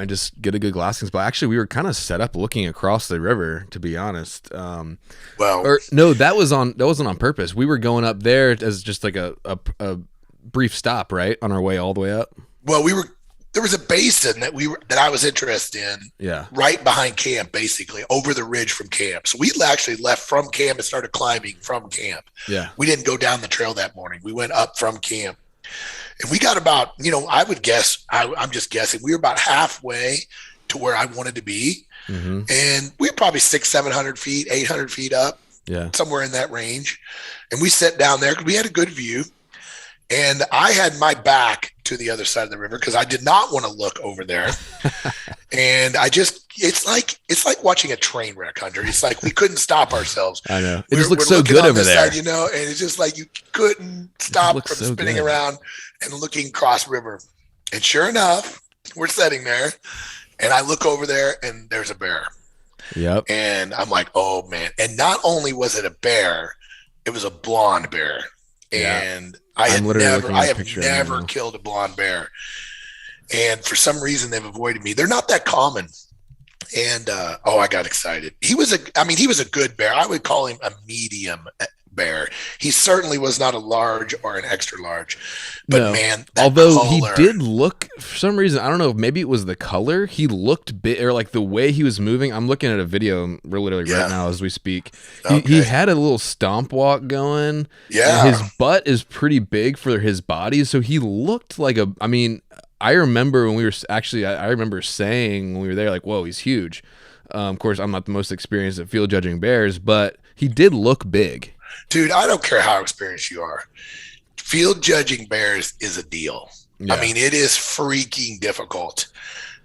just get a good glassing spot. Actually, we were kind of set up looking across the river, to be honest. No, that wasn't on purpose. We were going up there as just like a brief stop, right, on our way all the way up. Well, there was a basin that I was interested in. Yeah. Right behind camp, basically over the ridge from camp. So we actually left from camp and started climbing from camp. Yeah. We didn't go down the trail that morning. We went up from camp, and we got about, I would guess, I'm just guessing, we were about halfway to where I wanted to be. Mm-hmm. And we were probably 600-700 feet, 800 feet up. Yeah. Somewhere in that range. And we sat down there because we had a good view. And I had my back to the other side of the river because I did not want to look over there. And it's like watching a train wreck, Hunter. It's like we couldn't stop ourselves. I know. It just looks so good over there. Side, and it's just like you couldn't stop from spinning around and looking cross river. And sure enough, we're sitting there, and I look over there, and there's a bear. Yep. And I'm like, oh, man. And not only was it a bear, it was a blonde bear. And I have never killed a blonde bear. And for some reason, they've avoided me. They're not that common. And, I got excited. He was a good bear. I would call him a medium bear. He certainly was not a large or an extra large. But no. Man, although he did look, for some reason, I don't know, maybe it was the color. He looked big, or like the way he was moving. I'm looking at a video literally right now as we speak. He had a little stomp walk going. Yeah. His butt is pretty big for his body. So he looked like I remember when we were I remember saying when we were there, like, whoa, he's huge. Of course, I'm not the most experienced at field judging bears, but he did look big. Dude, I don't care how experienced you are. Field judging bears is a deal. Yeah. I mean, it is freaking difficult,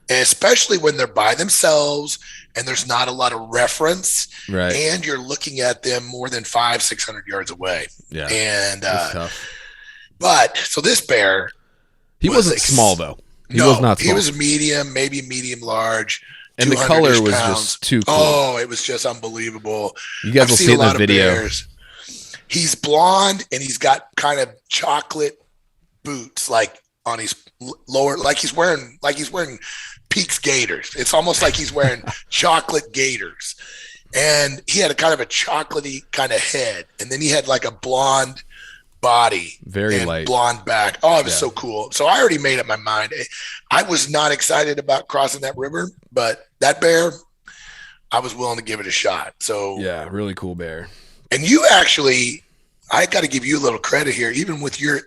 and especially when they're by themselves and there's not a lot of reference, right? And you're looking at them more than 500-600 yards away. Yeah, and but so this bear, he wasn't small though. He was not small. He was medium, maybe medium large. And the color was just too cool. Oh, it was just unbelievable. You guys will see it in the video. Bears. He's blonde and he's got kind of chocolate boots, like on his lower, like he's wearing Peaks Gators. It's almost like he's wearing chocolate Gators. And he had a kind of a chocolatey kind of head. And then he had like a blonde body, very and light, blonde back. Oh, it was so cool. So I already made up my mind. I was not excited about crossing that river, but that bear, I was willing to give it a shot. So yeah, really cool bear. And you actually, I got to give you a little credit here, even with your,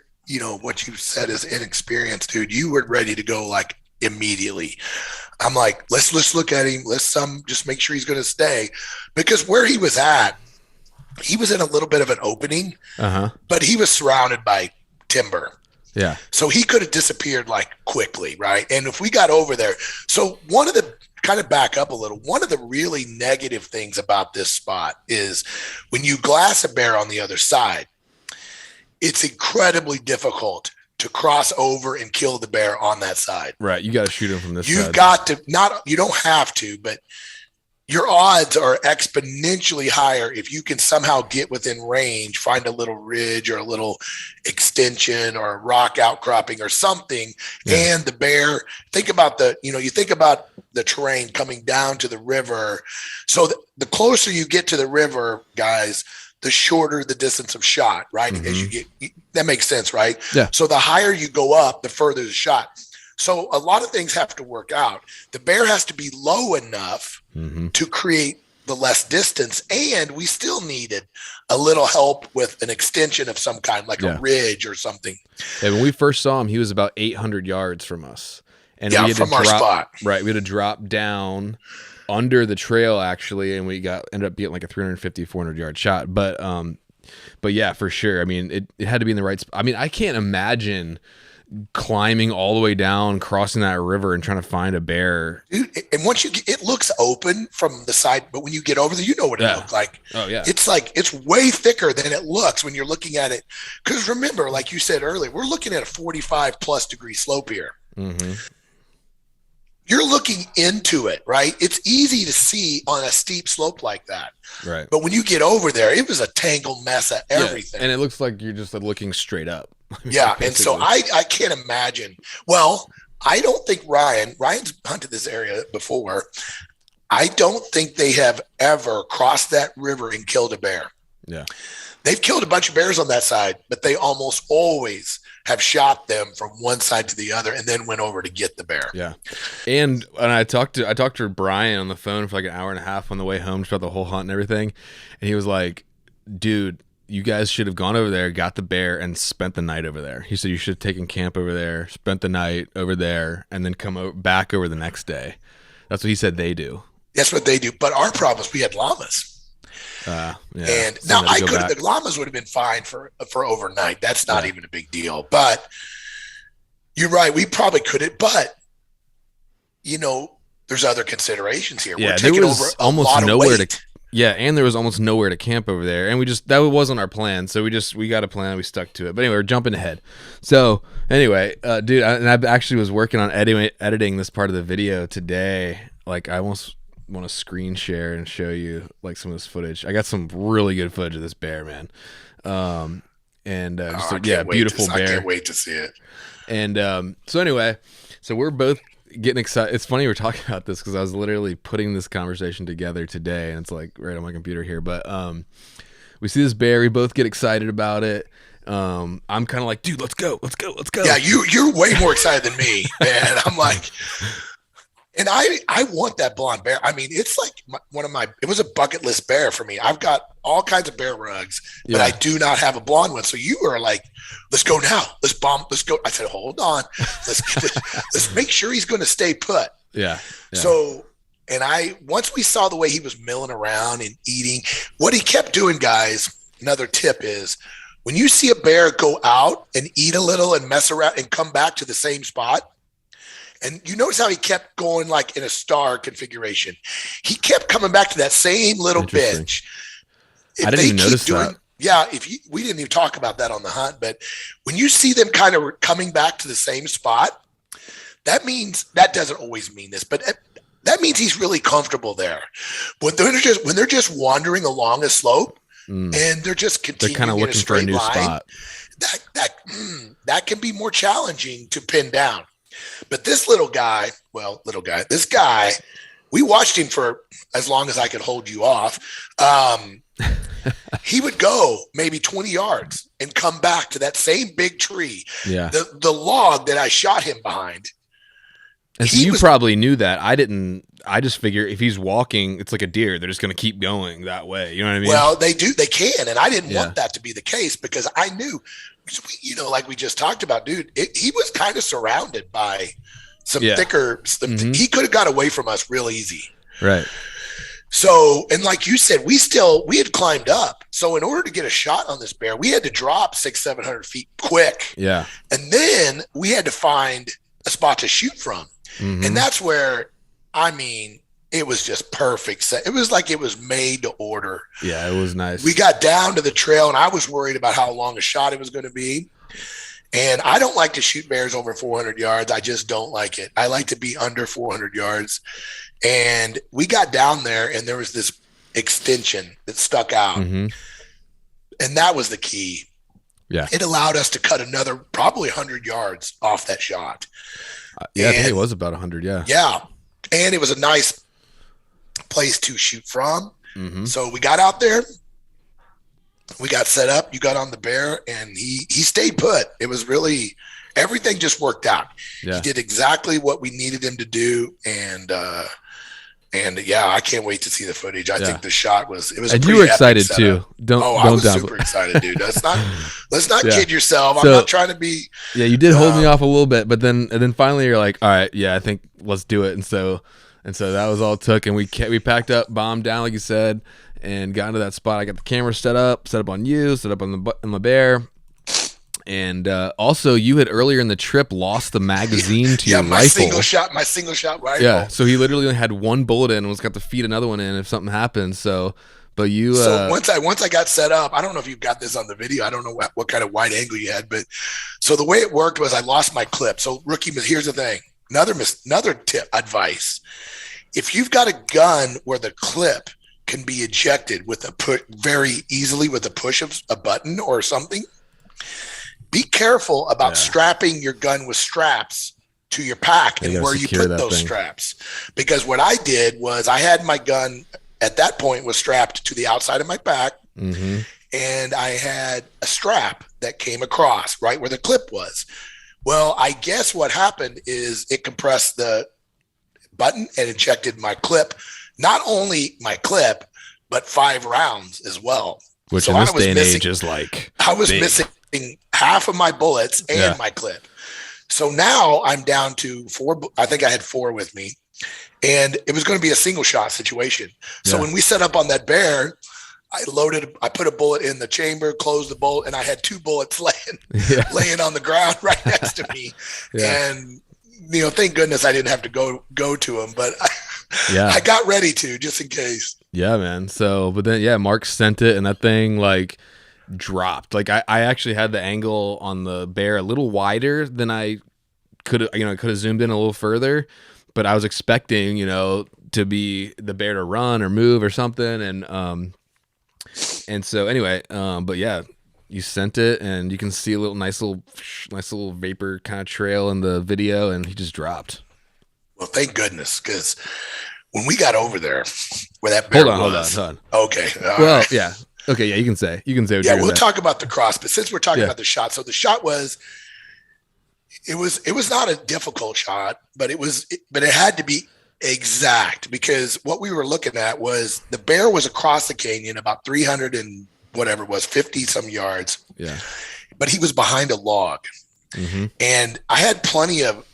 what you said is inexperienced, dude. You were ready to go like immediately. I'm like, let's look at him. Let's just make sure he's going to stay, because where he was at, he was in a little bit of an opening, but he was surrounded by timber. Yeah. So he could have disappeared like quickly, right? And if we got over there, so one of the, kind of back up a little, one of the really negative things about this spot is when you glass a bear on the other side, it's incredibly difficult to cross over and kill the bear on that side. Right. You got to shoot him from this side. You've got to, you don't have to, but your odds are exponentially higher if you can somehow get within range, find a little ridge or a little extension or a rock outcropping or something. Yeah. And the bear, think about you think about the terrain coming down to the river. So the closer you get to the river, guys, the shorter the distance of shot, right? Mm-hmm. As you get, that makes sense, right? Yeah. So the higher you go up, the further the shot. So a lot of things have to work out. The bear has to be low enough to create the less distance. And we still needed a little help with an extension of some kind, like a ridge or something. Yeah, when we first saw him, he was about 800 yards from us. And we had from to our spot. Right. We had to drop down under the trail, actually, and we ended up getting like a 350, 400 yard shot. But yeah, for sure. I mean, it had to be in the right spot. I mean, I can't imagine climbing all the way down, crossing that river and trying to find a bear. Dude, and once you get, it looks open from the side, but when you get over there, you know what it looked like. Oh yeah. It's like, it's way thicker than it looks when you're looking at it. Because remember, like you said earlier, we're looking at a 45 plus degree slope here. Mm-hmm. You're looking into it, right? It's easy to see on a steep slope like that. Right. But when you get over there, it was a tangled mess of everything. And it looks like you're just looking straight up. Yeah. And so I can't imagine. Well, I don't think Ryan's hunted this area before. I don't think they have ever crossed that river and killed a bear. Yeah. They've killed a bunch of bears on that side, but they almost always have shot them from one side to the other and then went over to get the bear. Yeah. And I talked to Brian on the phone for like an hour and a half on the way home throughout the whole hunt and everything. And he was like, dude, you guys should have gone over there, got the bear, and spent the night over there. He said you should have taken camp over there, spent the night over there, and then come back over the next day. That's what he said they do. That's what they do. But our problem is we had llamas. Yeah. And now the llamas would have been fine for overnight. That's not even a big deal. But you're right. We probably couldn't. But, you know, there's other considerations here. Yeah, we're taking there was over almost nowhere to. Yeah, and there was almost nowhere to camp over there, and that wasn't our plan. So we got a plan, we stuck to it. But anyway, we're jumping ahead. So anyway, dude, I actually was working on editing this part of the video today. Like, I almost want to screen share and show you like some of this footage. I got some really good footage of this bear, man. Beautiful bear. I can't wait to see it. And so anyway, so we're both getting excited. It's funny we're talking about this because I was literally putting this conversation together today, and it's like right on my computer here. But we see this bear, we both get excited about it. I'm kind of like, dude, let's go. Yeah, you're way more excited than me, man. I'm like, and I want that blonde bear. I mean, it's like it was a bucket list bear for me. I've got all kinds of bear rugs, but I do not have a blonde one. So you were like, let's go now. Let's go. I said, hold on. Let's make sure he's going to stay put. Yeah. So, and once we saw the way he was milling around and eating, what he kept doing, guys, another tip is when you see a bear go out and eat a little and mess around and come back to the same spot, and you notice how he kept going like in a star configuration. He kept coming back to that same little bench. I didn't even notice that. Yeah, we didn't even talk about that on the hunt, but when you see them kind of coming back to the same spot, that doesn't always mean this, but that means he's really comfortable there. When they're just wandering along a slope and they're just continuing, they're kind of looking for a new spot. That can be more challenging to pin down. But this this guy, we watched him for as long as I could hold you off. He would go maybe 20 yards and come back to that same big tree. Yeah. The log that I shot him behind. And so you probably knew that. I didn't. I just figure if he's walking, it's like a deer. They're just going to keep going that way. You know what I mean? Well, they do. They can. And I didn't want that to be the case because I knew, you know, like we just talked about, dude, he was kind of surrounded by some thicker. He could have got away from us real easy. Right. So, and like you said, we had climbed up. So in order to get a shot on this bear, we had to drop 600-700 feet quick. Yeah. And then we had to find a spot to shoot from. Mm-hmm. And that's where, I mean, it was just perfect. It was like it was made to order. Yeah, it was nice. We got down to the trail and I was worried about how long a shot it was going to be. And I don't like to shoot bears over 400 yards. I just don't like it. I like to be under 400 yards. And we got down there and there was this extension that stuck out. Mm-hmm. And that was the key. Yeah. It allowed us to cut another probably 100 yards off that shot. I think it was about 100. Yeah. Yeah. And it was a nice place to shoot from. Mm-hmm. So we got out there. We got set up. You got on the bear and he stayed put. It was really, everything just worked out. Yeah. He did exactly what we needed him to do. And yeah, I can't wait to see the footage. I think the shot was. And you were excited too. I was super excited, dude. Let's not kid yourself. I'm not trying to be. Yeah, you did hold me off a little bit, but then finally you're like, all right, yeah, I think let's do it. And so that was all it took, and we packed up, bombed down like you said, and got into that spot. I got the camera set up on you, set up on the bear, And also, you had earlier in the trip lost the magazine to your my rifle. My single shot rifle. Yeah, so he literally only had one bullet in and was got to feed another one in if something happened. So, but you. So once I got set up, I don't know if you got this on the video. I don't know what kind of wide angle you had, but so the way it worked was I lost my clip. So rookie, here's the thing. Another tip advice. If you've got a gun where the clip can be ejected with very easily with a push of a button or something, be careful about strapping your gun with straps to your pack and where you put those straps. Because what I did was I had my gun at that point was strapped to the outside of my pack, and I had a strap that came across right where the clip was. Well, I guess what happened is it compressed the button and ejected my clip. Not only my clip, but 5 rounds as well. Which in this day and age is like I was missing half of my bullets and my clip. So now I'm down to 4. I think I had 4 with me, and it was going to be a single shot situation. So when we set up on that bear, I put a bullet in the chamber, closed the bolt, and I had 2 bullets laying on the ground right next to me. And, thank goodness I didn't have to go to them, but I got ready to, just in case. Yeah, man. So, but then, Mark sent it, and that thing like dropped. Like I actually had the angle on the bear a little wider than I could have, could have zoomed in a little further, but I was expecting, to be the bear to run or move or something. And so anyway, but yeah, you sent it, and you can see a nice little vapor kind of trail in the video, and he just dropped. Well, thank goodness, because when we got over there where that bear was. Hold on. Okay. Well, right. Yeah. Okay. Yeah. You can say what we'll talk about the cross, but since we're talking about the shot, so the shot was, it was not a difficult shot, but it had to be exact, because what we were looking at was the bear was across the canyon about 300 and whatever it was, 50 some yards. Yeah. But he was behind a log. And I had plenty of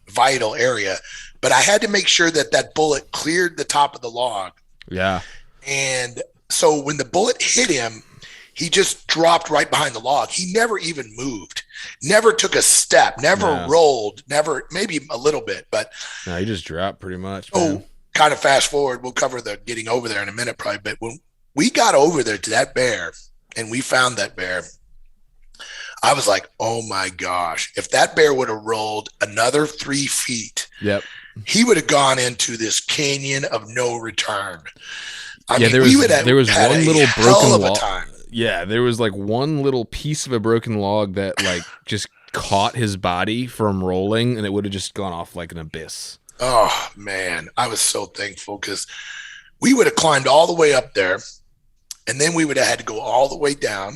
vital area, but I had to make sure that bullet cleared the top of the log. Yeah. And so when the bullet hit him, he just dropped right behind the log. He never even moved, never took a step, never rolled, never, maybe a little bit, but no, he just dropped pretty much. Oh, kind of fast forward. We'll cover the getting over there in a minute, probably. But when we got over there to that bear and we found that bear, I was like, oh my gosh, if that bear would have rolled another 3 feet, he would have gone into this canyon of no return. I mean, there was one little broken log. Yeah, there was like one little piece of a broken log that like just caught his body from rolling, and it would have just gone off like an abyss. Oh man, I was so thankful, because we would have climbed all the way up there, and then we would have had to go all the way down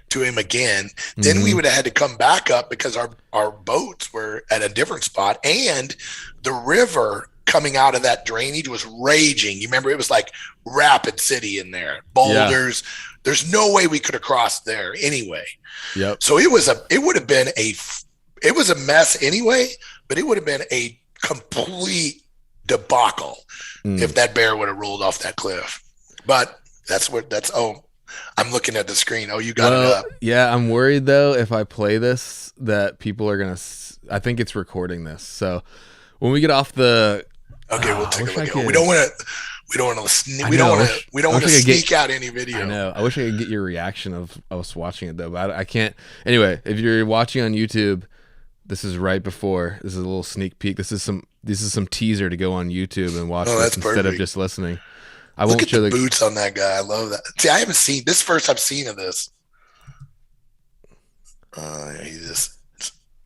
to him again. Then we would have had to come back up because our boats were at a different spot, and the river coming out of that drainage was raging. You remember, it was like Rapid City in there, boulders. There's no way we could have crossed there anyway. Yep. So it would have been a mess anyway, but it would have been a complete debacle if that bear would have rolled off that cliff. But I'm looking at the screen. Oh, you got it up. Yeah, I'm worried though, if I play this, that people are going to, I think it's recording this. So when we get off the, okay, we'll take a look at it. We don't want to sneak out any video. I know. I wish I could get your reaction of us watching it though, but I can't. Anyway, if you're watching on YouTube, this is right before. This is a little sneak peek. This is some teaser to go on YouTube and watch this instead of just listening. I won't show the boots on that guy. I love that. See, I haven't seen this. First I've seen of this. All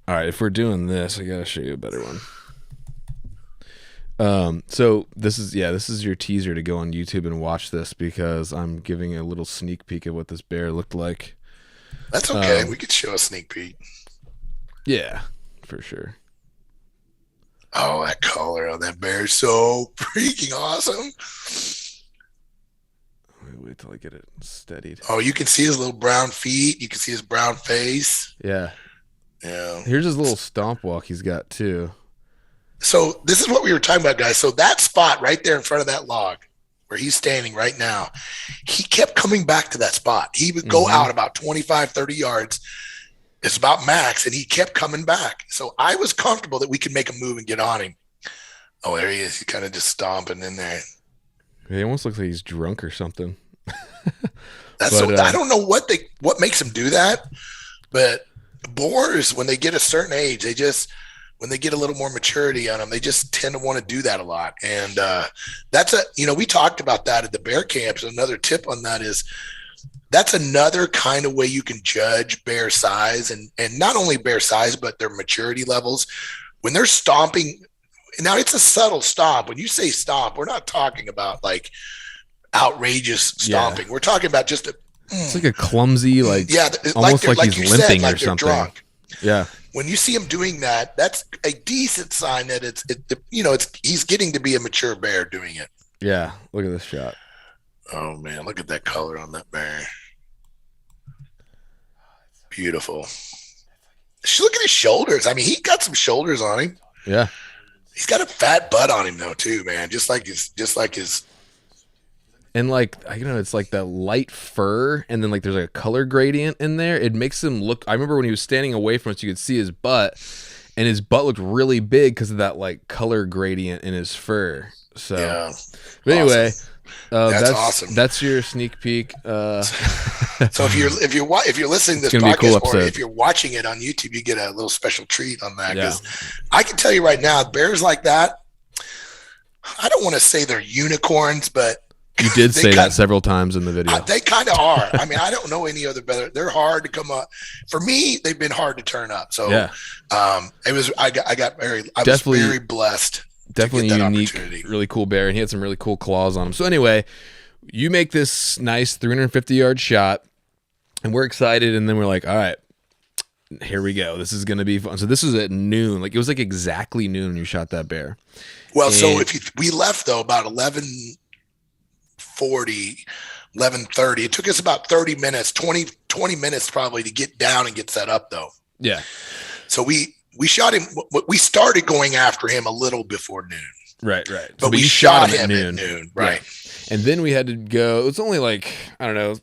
right, if we're doing this, I gotta show you a better one. So this is your teaser to go on YouTube and watch this, because I'm giving a little sneak peek of what this bear looked like. That's okay. We could show a sneak peek. Yeah, for sure. Oh, that color on that bear is so freaking awesome. Wait till I get it steadied. Oh, you can see his little brown feet. You can see his brown face. Yeah. Yeah. Here's his little stomp walk he's got too. So this is what we were talking about, guys. So that spot right there in front of that log, where he's standing right now, he kept coming back to that spot. He would go out about 25, 30 yards. It's about max, and he kept coming back. So I was comfortable that we could make a move and get on him. Oh, there he is. He's kind of just stomping in there. He almost looks like he's drunk or something. I don't know what makes him do that, but boars, when they get a certain age, when they get a little more maturity on them, they just tend to want to do that a lot. And we talked about that at the bear camps. Another tip on that is that's another kind of way you can judge bear size, and not only bear size, but their maturity levels. When they're stomping, now it's a subtle stomp. When you say stomp, we're not talking about like outrageous stomping. Yeah. We're talking about just it's like a clumsy, almost like he's limping or something. Drunk. Yeah. When you see him doing that, that's a decent sign that he's getting to be a mature bear doing it. Yeah. Look at this shot. Oh man, look at that color on that bear. Beautiful. Look at his shoulders. I mean, he got some shoulders on him. Yeah. He's got a fat butt on him though, too, man. Just like his. And it's like that light fur, and then like there's like a color gradient in there. It makes him look. I remember when he was standing away from us, you could see his butt, and his butt looked really big because of that like color gradient in his fur. So, yeah. But anyway, that's awesome. That's your sneak peek. So if you're listening to this podcast, cool, or if you're watching it on YouTube, you get a little special treat on that. Because I can tell you right now, bears like that, I don't want to say they're unicorns, but you did say that several times in the video. They kind of are. I mean, I don't know any other better. They're hard to come up. For me, they've been hard to turn up. So I was very blessed. Definitely unique, really cool bear, and he had some really cool claws on him. So anyway, you make this nice 350-yard shot, and we're excited, and then we're like, all right, here we go. This is going to be fun. So this was at noon. Like, it was like exactly noon when you shot that bear. Well, so we left, though, about 11:40, 11:30. It took us about 30 minutes, 20 minutes probably to get down and get set up, though. Yeah. So we shot him. We started going after him a little before noon. Right. But we shot him at noon. Right. Yeah. And then we had to go. It was only like, I don't know,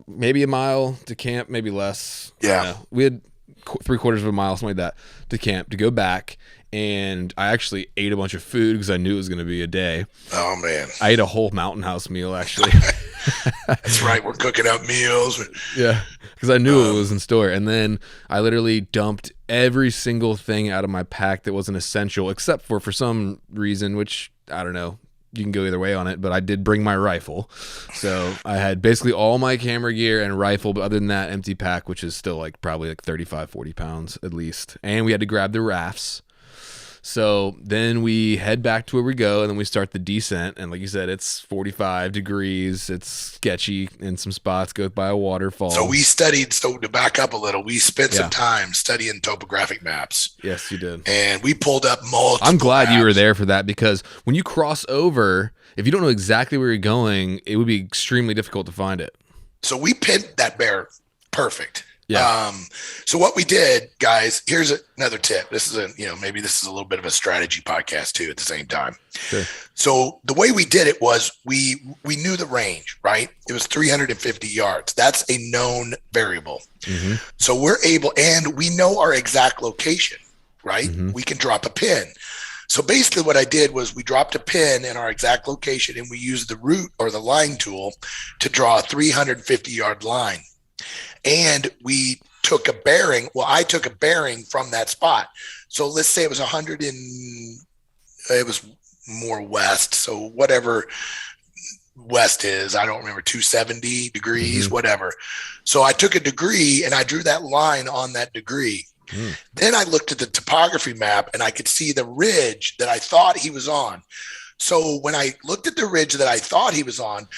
maybe a mile to camp, maybe less. Yeah. We had 3/4 of a mile, something like that, to camp, to go back. And I actually ate a bunch of food because I knew it was going to be a day. Oh, man. I ate a whole Mountain House meal, actually. That's right. We're cooking up meals. Yeah, because I knew it was in store. And then I literally dumped every single thing out of my pack that wasn't essential, except for some reason, which, I don't know, you can go either way on it, but I did bring my rifle. So I had basically all my camera gear and rifle, but other than that, empty pack, which is still like probably like 35, 40 pounds at least. And we had to grab the rafts. So then we head back to where we go, and then we start the descent. And like you said, it's 45 degrees. It's sketchy in some spots, go by a waterfall. So we studied, so to back up a little, we spent some time studying topographic maps. Yes, you did. And we pulled up multiple I'm glad maps. You were there for that, because when you cross over, if you don't know exactly where you're going, it would be extremely difficult to find it. So we pinned that bear perfect. Yeah. So what we did, guys, here's another tip. This is maybe this is a little bit of a strategy podcast too at the same time. Sure. So the way we did it was we knew the range, right? It was 350 yards. That's a known variable. Mm-hmm. So we're able, and we know our exact location, right? Mm-hmm. We can drop a pin. So basically what I did was we dropped a pin in our exact location, and we used the root or the line tool to draw a 350-yard line. And we took a bearing. Well, I took a bearing from that spot. So let's say it was it was more west. So whatever west is, I don't remember, 270 degrees, whatever. So I took a degree and I drew that line on that degree. Then I looked at the topography map and I could see the ridge that I thought he was on. So when I looked at the ridge that I thought he was on,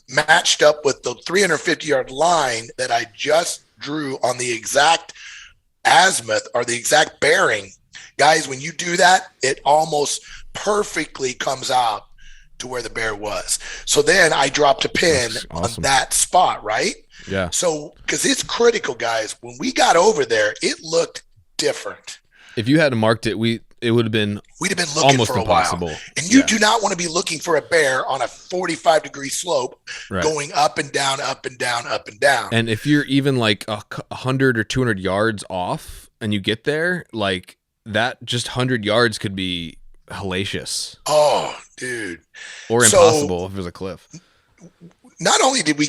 matched up with the 350-yard line that I just drew on the exact azimuth or the exact bearing, guys, when you do that, it almost perfectly comes out to where the bear was. So then I dropped a pin on that spot, right? Yeah. So, because it's critical, guys. When we got over there, it looked different. If you hadn't marked it, it would have been we'd have been looking almost for a impossible. while. And you do not want to be looking for a bear on a 45-degree slope going up and down, up and down, up and down. And if you're even like 100 or 200 yards off and you get there, like that just 100 yards could be hellacious. Oh, dude. Or impossible if there's a cliff. Not only did we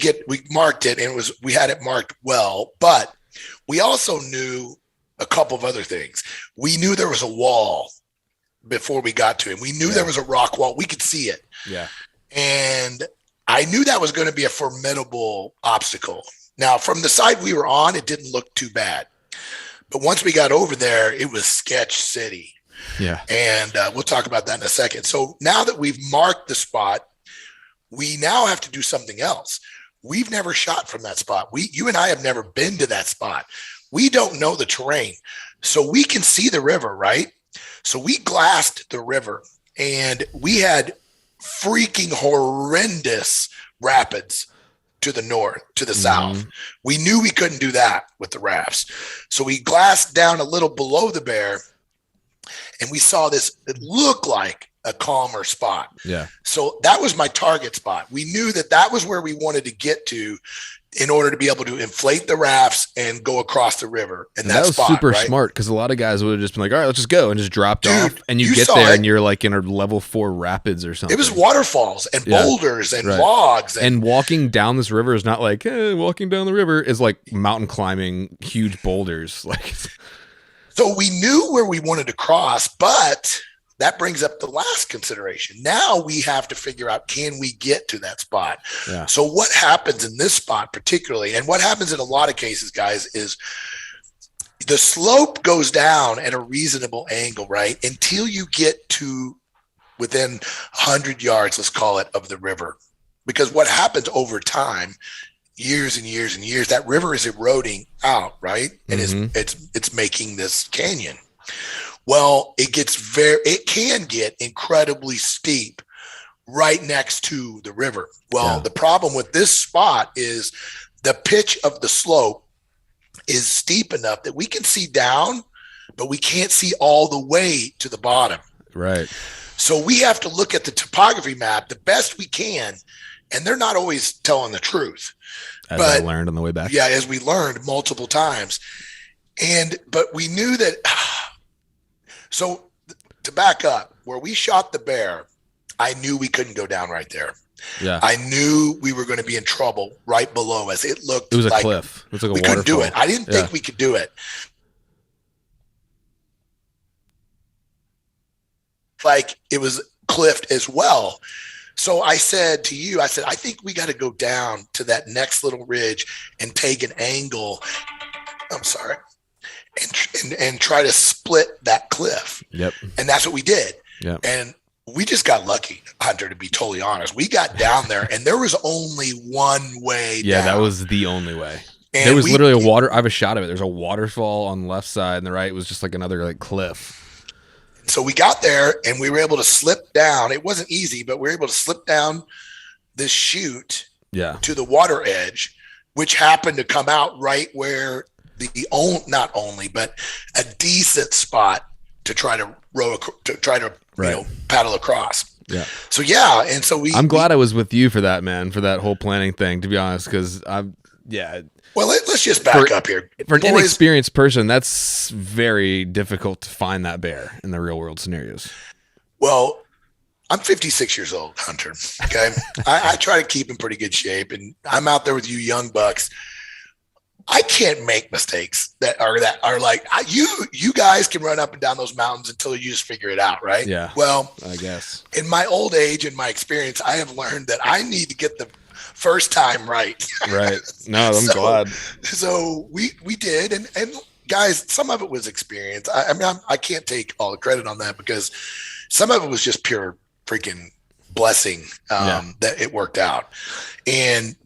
marked it, and we had it marked well, but we also knew a couple of other things. We knew there was a wall before we got to him. We knew there was a rock wall. We could see it. Yeah. And I knew that was going to be a formidable obstacle. Now, from the side we were on, it didn't look too bad. But once we got over there, it was sketch city. Yeah. And we'll talk about that in a second. So now that we've marked the spot, we now have to do something else. We've never shot from that spot. You and I have never been to that spot. We don't know the terrain. So we can see the river, right? So we glassed the river, and we had freaking horrendous rapids to the north, to the south. We knew we couldn't do that with the rafts. So we glassed down a little below the bear, and we saw this, it looked like a calmer spot. Yeah. So that was my target spot. We knew that was where we wanted to get to in order to be able to inflate the rafts and go across the river. And that was spot, super right? smart, because a lot of guys would have just been like, all right, let's just go, and just dropped off. And you get there and you're like in a level 4 rapids or something. It was waterfalls and boulders and logs. And walking down this river is not like, walking down the river is like mountain climbing huge boulders. Like, so we knew where we wanted to cross, but that brings up the last consideration. Now we have to figure out, can we get to that spot? Yeah. So what happens in this spot particularly, and what happens in a lot of cases, guys, is the slope goes down at a reasonable angle, right? Until you get to within 100 yards, let's call it, of the river. Because what happens over time, years and years and years, that river is eroding out, right? And it's making this canyon. Well, it can get incredibly steep right next to the river. Well, the problem with this spot is the pitch of the slope is steep enough that we can see down, but we can't see all the way to the bottom. Right. So we have to look at the topography map the best we can, and they're not always telling the truth. As I learned on the way back. Yeah, as we learned multiple times. But we knew that. So to back up, where we shot the bear, I knew we couldn't go down right there. Yeah. I knew we were going to be in trouble right below us. It looked like a cliff. It was like a we waterfall. couldn't do it. I didn't think we could do it. Like it was cliffed as well. So I said to you, I think we got to go down to that next little ridge and take an angle. I'm sorry. And try to split that cliff. Yep. And that's what we did. Yep. And we just got lucky, Hunter, to be totally honest. We got down there and there was only one way down. That was the only way. And there was literally a water. I have a shot of it. There's a waterfall on the left side, and the right was just like another like cliff. So we got there and we were able to slip down. It wasn't easy, but we were able to slip down this chute to the water edge, which happened to come out right where not only, but a decent spot to try to paddle across. Yeah. So and so I'm glad I was with you for that, man, for that whole planning thing. To be honest, because Well, let's just back up here. For an inexperienced person, that's very difficult to find that bear in the real world scenarios. Well, I'm 56 years old, Hunter. Okay, I try to keep in pretty good shape, and I'm out there with you young bucks. I can't make mistakes that are like you guys can run up and down those mountains until you just figure it out, right? Yeah. Well, I guess in my old age and my experience, I have learned that I need to get the first time right. Right. No, I'm glad. So we did, and guys, some of it was experience. I mean, I can't take all the credit on that because some of it was just pure freaking blessing that it worked out.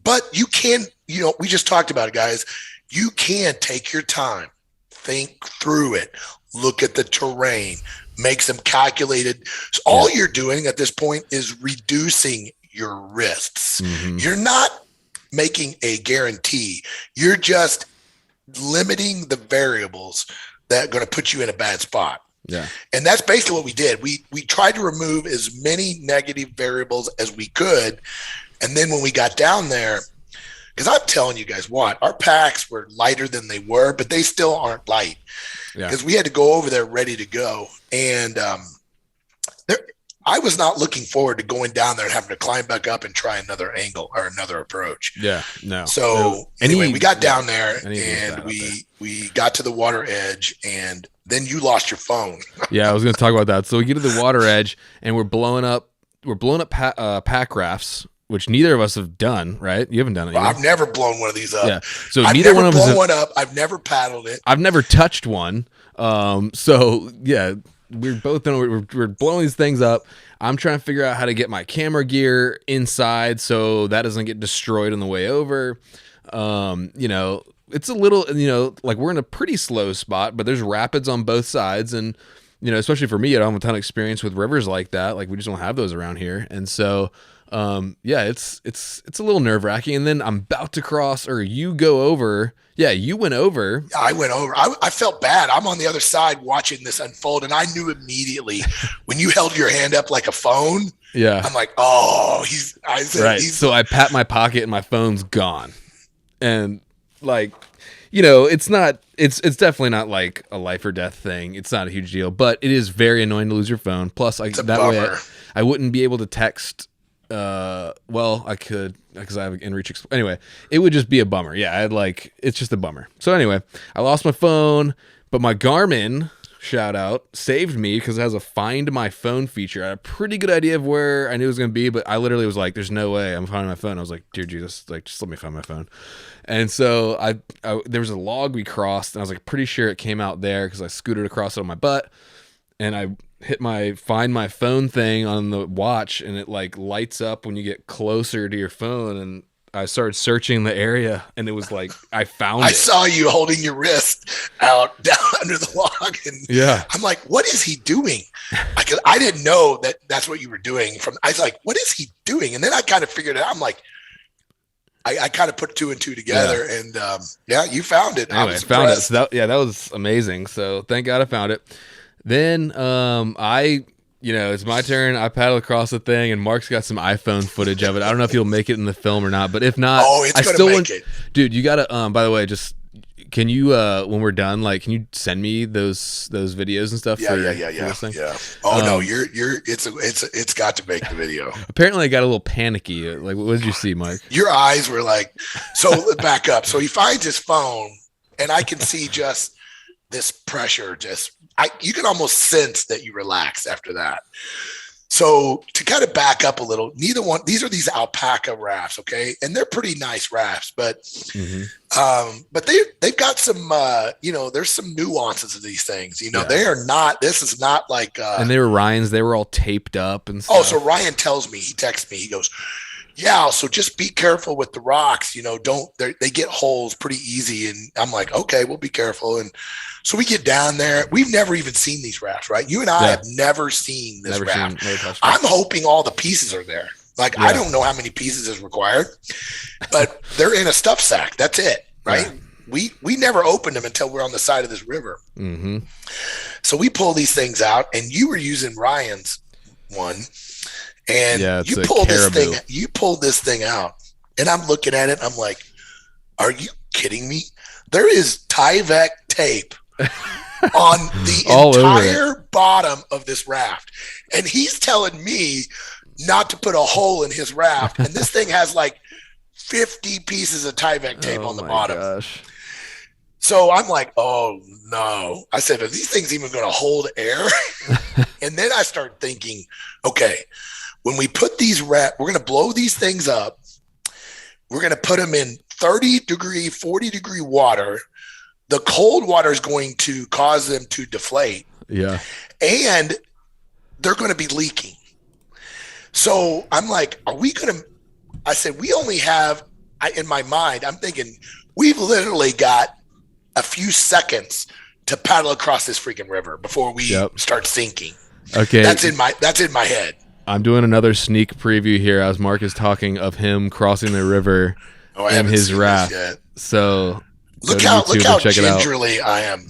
But you can, we just talked about it, guys. You can take your time, think through it, look at the terrain, make some calculated. So all you're doing at this point is reducing your risks. Mm-hmm. You're not making a guarantee. You're just limiting the variables that are going to put you in a bad spot. Yeah. And that's basically what we did. We tried to remove as many negative variables as we could. And then when we got down there, because I'm telling you guys what, our packs were lighter than they were, but they still aren't light. Because we had to go over there ready to go. And I was not looking forward to going down there and having to climb back up and try another angle or another approach. Yeah, no. So anyway, we got down there and we got to the water edge, and then you lost your phone. Yeah, I was going to talk about that. So we get to the water edge and we're blowing up pack rafts, which neither of us have done, right? You haven't done it. Well, I've never blown one of these up. Yeah. So I've neither never one of us blown one up. I've never paddled it. I've never touched one. So yeah, we're both we're blowing these things up. I'm trying to figure out how to get my camera gear inside so that doesn't get destroyed on the way over. You know, it's a little, you know, like we're in a pretty slow spot, but there's rapids on both sides, and you know, especially for me, I don't have a ton of experience with rivers like that. Like we just don't have those around here, and so. Yeah, it's a little nerve wracking. And then I'm about to cross, or you go over. Yeah, you went over. I went over. I felt bad. I'm on the other side watching this unfold, and I knew immediately when you held your hand up like a phone. Yeah, I'm like, oh, right. So I pat my pocket, and my phone's gone. And like, you know, it's definitely not like a life or death thing. It's not a huge deal, but it is very annoying to lose your phone. Plus, way I wouldn't be able to text. Well, I could because I have an inReach. Anyway, it would just be a bummer. Yeah, it's just a bummer. So anyway, I lost my phone, but my Garmin, shout out, saved me because it has a Find My Phone feature. I had a pretty good idea of where I knew it was going to be, but I literally was like, "There's no way I'm finding my phone." I was like, "Dear Jesus, like just let me find my phone." And so I there was a log we crossed, and I was like pretty sure it came out there because I scooted across it on my butt, and I hit my Find My Phone thing on the watch, and it like lights up when you get closer to your phone, and I started searching the area, and it was like I found it. I saw you holding your wrist out down under the log, and yeah, I'm like, what is he doing? I didn't know that's what you were doing. I was like, what is he doing? And then I kind of figured it out. I'm like, I kind of put two and two together, and you found it. Anyway, I found it. So that was amazing. So thank God I found it. Then it's my turn. I paddle across the thing, and Mark's got some iPhone footage of it. I don't know if he'll make it in the film or not, but if not, I still want it. Dude, you gotta. By the way, just can you when we're done, like, can you send me those videos and stuff? Yeah. Oh no, it's got to make the video. Apparently, I got a little panicky. Like, what did you see, Mike? Your eyes were like. So back up. So he finds his phone, and I can see just this pressure. You can almost sense that you relax after that. So to kind of back up a little, these are these alpaca rafts, okay, and they're pretty nice rafts, but but they've got some there's some nuances of these things. They are not. This is not like. And they were Ryan's. They were all taped up and stuff. Oh, so Ryan tells me, he texts me, he goes, yeah, so just be careful with the rocks. They get holes pretty easy, and I'm like, okay, we'll be careful. And so we get down there. We've never even seen these rafts, right? You and I have never seen this raft. I'm hoping all the pieces are there. Like, I don't know how many pieces is required, but they're in a stuff sack. That's it, right? Yeah. We never opened them until we're on the side of this river. Mm-hmm. So we pull these things out, and you were using Ryan's one, and you pulled this thing out, and I'm looking at it. I'm like, are you kidding me? There is Tyvek tape on the entire bottom of this raft, and he's telling me not to put a hole in his raft, and this thing has like 50 pieces of Tyvek tape on the bottom. Gosh. So I'm like, oh no. I said, are these things even going to hold air? And then I start thinking, okay, when we put these we're going to blow these things up. We're going to put them in 30-degree, 40-degree water. The cold water is going to cause them to deflate. Yeah. And they're going to be leaking. So I'm like, I said, we only have, in my mind, I'm thinking, we've literally got a few seconds to paddle across this freaking river before we start sinking. Okay. That's in my head. I'm doing another sneak preview here as Mark is talking of him crossing the river in his raft. So look how gingerly I am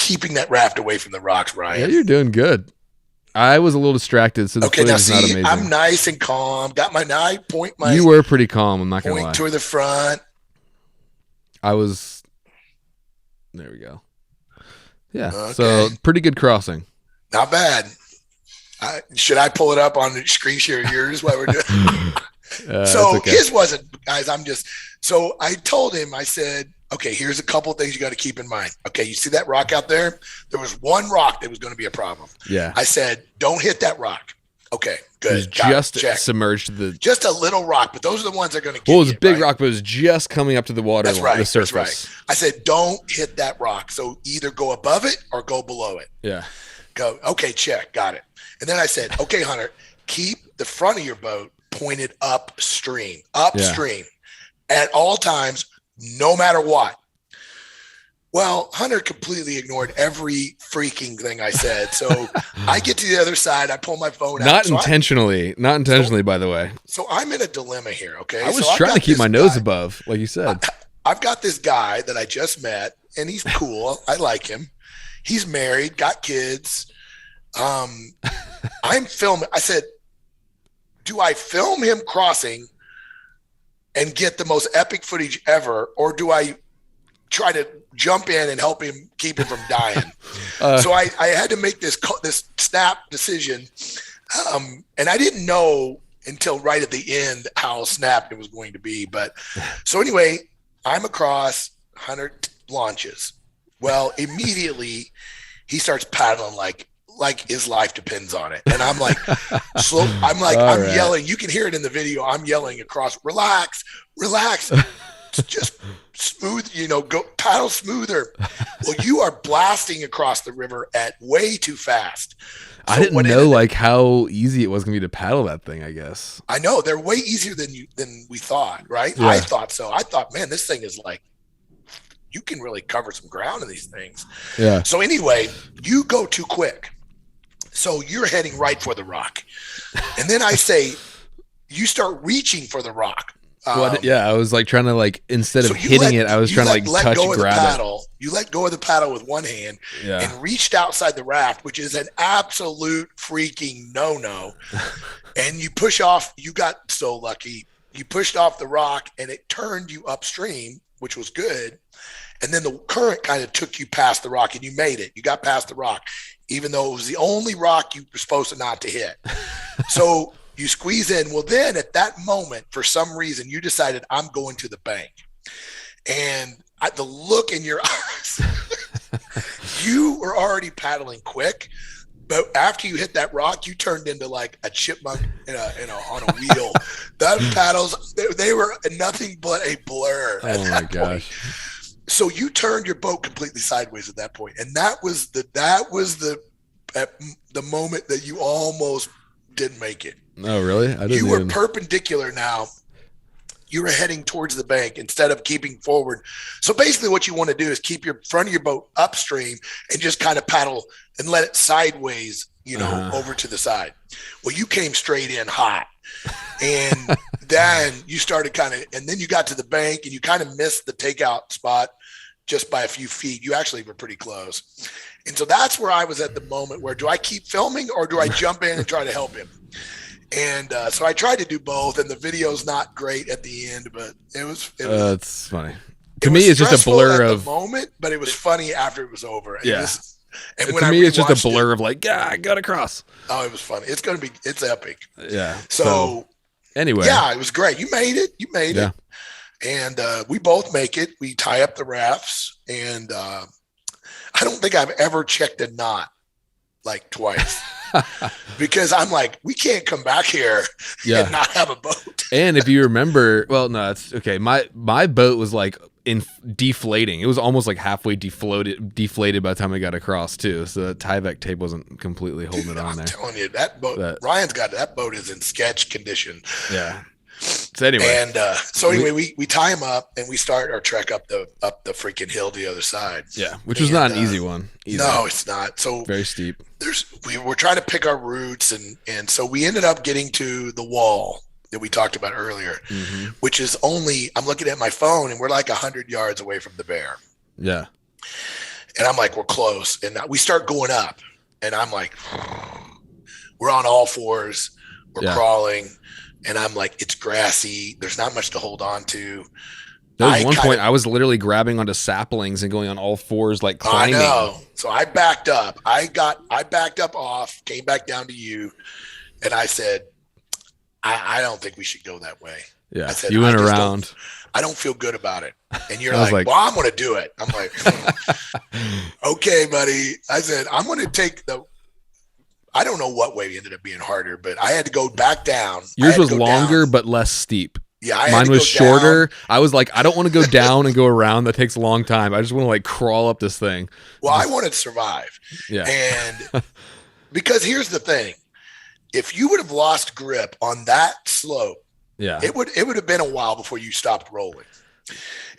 keeping that raft away from the rocks, Ryan? Yeah, you're doing good. I was a little distracted, so the footage is not amazing. I'm nice and calm. Got my knife, You were pretty calm, I'm not going to lie. Point toward the front. I was... There we go. Yeah, okay. So pretty good crossing. Not bad. Should I pull it up on the screen share of yours while we're doing So his wasn't, guys, so I told him, I said, okay, here's a couple of things you got to keep in mind. Okay, you see that rock out there? There was one rock that was going to be a problem. Yeah. I said, don't hit that rock. Okay, good. It was just submerged to the... Just a little rock, but those are the ones that are going to get Well, it was a big rock, but it was just coming up to the water, the surface. That's right. I said, don't hit that rock. So either go above it or go below it. Yeah. Go, okay, check, got it. And then I said, okay, Hunter, keep the front of your boat pointed upstream at all times, no matter what. Well, Hunter completely ignored every freaking thing I said. So I get to the other side. I pull my phone out. Not intentionally, by the way. So I'm in a dilemma here, okay? I was trying to keep my nose above, like you said. I've got this guy that I just met, and he's cool. I like him. He's married, got kids. I'm filming. I said, do I film him crossing and get the most epic footage ever, or do I try to jump in and help him, keep him from dying? So I had to make this snap decision. And I didn't know until right at the end how snapped it was going to be. But so anyway, I'm across, Hunter launches. Well, immediately he starts paddling like his life depends on it. And I'm like, I'm yelling. You can hear it in the video. I'm yelling across, relax, just smooth, go paddle smoother. Well, you are blasting across the river at way too fast. So I didn't know how easy it was going to be to paddle that thing, I guess. I know they're way easier than we thought. Right. Yeah. I thought so. I thought, man, this thing is you can really cover some ground in these things. Yeah. So anyway, you go too quick. So you're heading right for the rock. And then I say, you start reaching for the rock. I was trying to instead of hitting it, I was trying to touch, grab it. You let go of the paddle with one hand and reached outside the raft, which is an absolute freaking no-no. And you push off. You got so lucky. You pushed off the rock and it turned you upstream, which was good. And then the current kind of took you past the rock and you made it. You got past the rock, even though it was the only rock you were supposed to not to hit. So you squeeze in. Well, then at that moment, for some reason, you decided I'm going to the bank. And the look in your eyes, you were already paddling quick. But after you hit that rock, you turned into like a chipmunk on a wheel. That paddles, they were nothing but a blur at that point. So you turned your boat completely sideways at that point, and that was the moment that you almost didn't make it. Oh, really? You were perpendicular now. You were heading towards the bank instead of keeping forward. So basically what you want to do is keep your front of your boat upstream and just kind of paddle and let it sideways, over to the side. Well, you came straight in hot. And then you started and then you got to the bank and you kind of missed the takeout spot just by a few feet. You actually were pretty close. And so that's where I was at the moment where, do I keep filming or do I jump in and try to help him? And so I tried to do both, and the video's not great at the end, but it was it's funny. To me, it's just a blur of the moment, but it was funny after it was over. And yeah. And to me, it's just a blur of I got across. Oh, it was funny. It's epic. Yeah. So anyway. Yeah, it was great. You made it. And we both make it. We tie up the rafts, and I don't think I've ever checked a knot twice. Because I'm like, we can't come back here and not have a boat. And if you remember, well, no, it's okay. My boat was deflating. It was almost halfway deflated by the time I got across too. So the Tyvek tape wasn't completely holding it on there. I'm telling you, that boat, Ryan's got that boat is in sketch condition. Yeah. So anyway, and we tie him up and we start our trek up the freaking hill to the other side. Yeah, which was not an easy one either. No, it's not. So very steep. We were trying to pick our routes, and so we ended up getting to the wall that we talked about earlier, which is I'm looking at my phone and we're 100 yards away from the bear. Yeah. And I'm like, we're close. And we start going up. And I'm like, we're on all fours. We're crawling. And I'm like, it's grassy. There's not much to hold on to. There was one point I was literally grabbing onto saplings and going on all fours, like climbing. I know. So I backed up. I backed up off, came back down to you. And I said, I don't think we should go that way. Yeah. I said, you went around. I don't feel good about it. And you're like, well, I'm going to do it. I'm like, okay, buddy. I said, I'm going to take I don't know what way ended up being harder, but I had to go back down. Yours was longer, but less steep. Yeah. Mine was shorter. I was like, I don't want to go down and go around. That takes a long time. I just want to like crawl up this thing. Well, I wanted to survive. Yeah. And because here's the thing. If you would have lost grip on that slope, it would have been a while before you stopped rolling.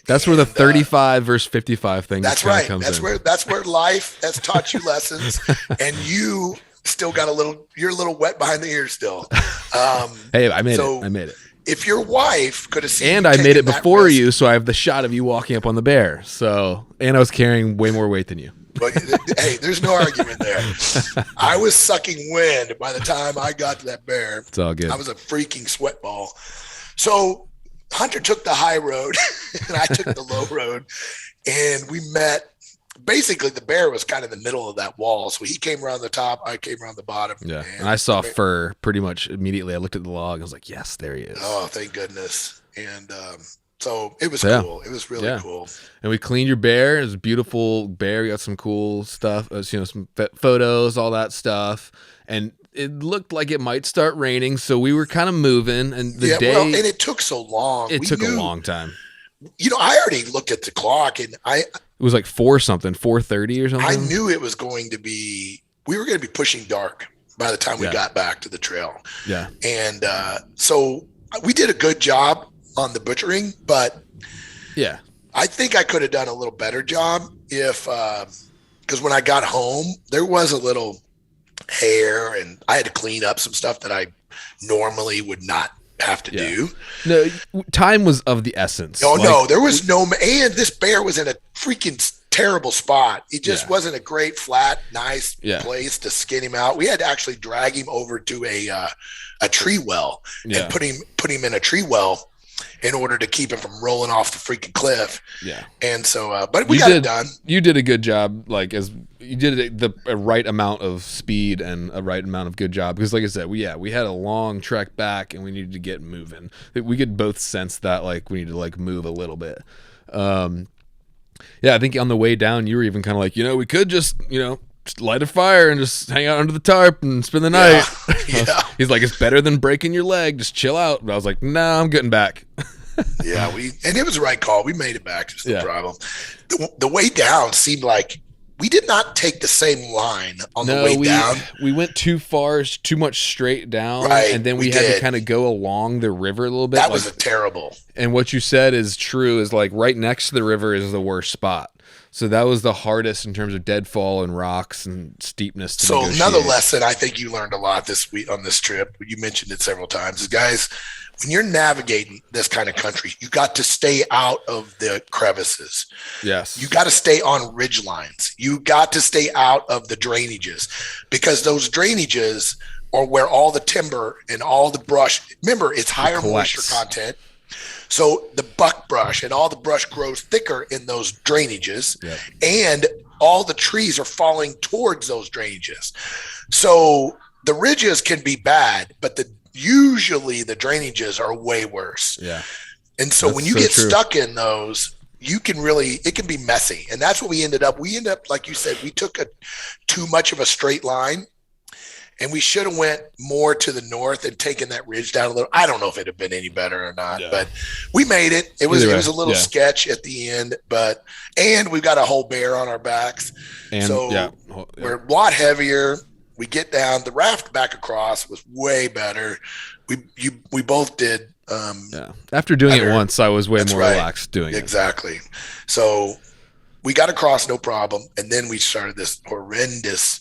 That's where the 35 versus 55 thing. That's right. That's where life has taught you lessons, and you still got you're a little wet behind the ears still. Hey, I made it. If your wife could have seen, and I made it before you, so I have the shot of you walking up on the bear. So, and I was carrying way more weight than you. But hey, there's no argument there. I was sucking wind by the time I got to that bear. It's all good. I was a freaking sweat ball. So Hunter took the high road and I took the low road, and we met. Basically, the bear was kind of in the middle of that wall. So he came around the top, I came around the bottom. Yeah. And I saw fur pretty much immediately. I looked at the log. I was like, yes, there he is. Oh, thank goodness. And so it was cool. It was really cool. And we cleaned your bear. It was a beautiful bear. We got some cool stuff, some photos, all that stuff. And it looked like it might start raining. So we were kind of moving. And the day. Well, and it took so long. It took a long time. I already looked at the clock, and it was like 4:30 or something. I knew it was going to be, we were going to be pushing dark by the time we got back to the trail. Yeah. And so we did a good job on the butchering, but I think I could have done a little better job because when I got home, there was a little hair, and I had to clean up some stuff that I normally would not have to do. No, time was of the essence. No, there was and this bear was in a freaking terrible spot. It just wasn't a great, flat, nice place to skin him out. We had to actually drag him over to a tree well and put him in a tree well in order to keep him from rolling off the freaking cliff. Yeah. And so, but we got it done. You did a good job. As you did a right amount of speed and a right amount of good job. Because like I said, we had a long trek back and we needed to get moving. We could both sense that we need to move a little bit. I think on the way down, you were even kind of like, we could just light a fire and just hang out under the tarp and spend the night. Yeah. He's like, it's better than breaking your leg. Just chill out. And I was like, nah, I'm getting back. And it was the right call. We made it back. Just no problem. The way down seemed like we did not take the same line on the way down. We went too much straight down. Right, and then we had to kind of go along the river a little bit. That was terrible. And what you said is true, is right next to the river is the worst spot. So that was the hardest in terms of deadfall and rocks and steepness. So another lesson I think you learned a lot this week on this trip, you mentioned it several times, is guys, when you're navigating this kind of country, you got to stay out of the crevices. Yes. You got to stay on ridge lines. You got to stay out of the drainages, because those drainages are where all the timber and all the brush, remember, it's higher moisture content. So the buckbrush and all the brush grows thicker in those drainages, and all the trees are falling towards those drainages. So the ridges can be bad, but usually the drainages are way worse. Yeah. And so when you get stuck in those, it can be messy. And that's what we ended up. We ended up, like you said, we took too much of a straight line. And we should have went more to the north and taken that ridge down a little. I don't know if it'd have been any better or not, but we made it. It was a little sketch at the end, and we've got a whole bear on our backs. And we're a lot heavier. We get down. The raft back across was way better. We both did. After doing it once, I was way more relaxed doing it. Exactly. So we got across no problem, and then we started this horrendous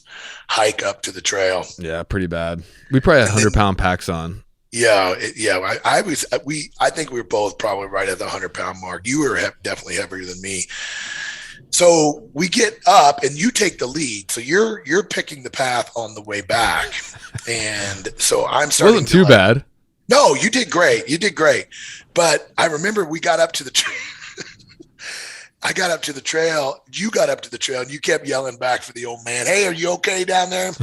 hike up to the trail. Yeah, pretty bad. We probably had 100-pound packs on. Yeah. I think we were both probably right at the 100-pound mark. You were definitely heavier than me. So we get up and you take the lead. So you're picking the path on the way back. And so I'm starting. Wasn't too bad. No, you did great. You did great. But I remember we got up to the I got up to the trail. You got up to the trail and you kept yelling back for the old man. Hey, are you okay down there?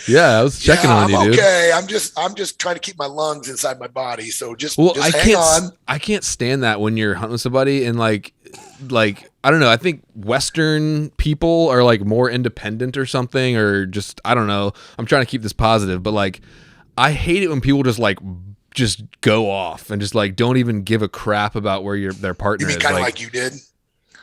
Yeah, I was checking on you, dude. Okay. I'm just trying to keep my lungs inside my body. So just hang on. I can't stand that when you're hunting with somebody and like I don't know. I think Western people are like more independent or something, or just I don't know. I'm trying to keep this positive, but like I hate it when people just go off and just like don't even give a crap about where their partner is. You mean kind of like you did?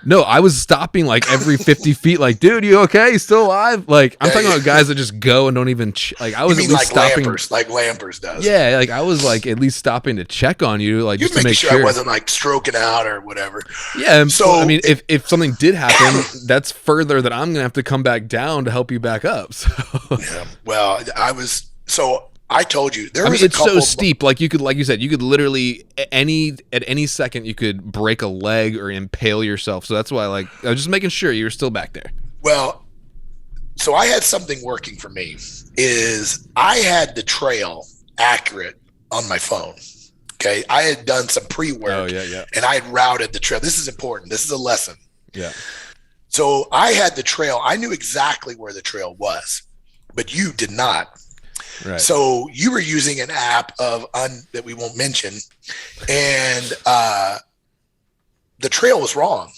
No, I was stopping like every 50 feet. Like, dude, you okay? You still alive? Like, I'm talking about guys that just go and don't even like. I was at least stopping, like Lampers does. Yeah, like I was like at least stopping to check on you, like just to make sure I wasn't like stroking out or whatever. Yeah. So I mean, if something did happen, that's further that I'm gonna have to come back down to help you back up. So. Yeah. Well, I told you it's so steep. Like you said, you could literally at any second you could break a leg or impale yourself. So that's why I was just making sure you were still back there. Well, so I had something working for me is I had the trail accurate on my phone. Okay. I had done some pre-work and I had routed the trail. This is important. This is a lesson. Yeah. So I had the trail. I knew exactly where the trail was, but you did not. Right. So you were using an app that we won't mention, and the trail was wrong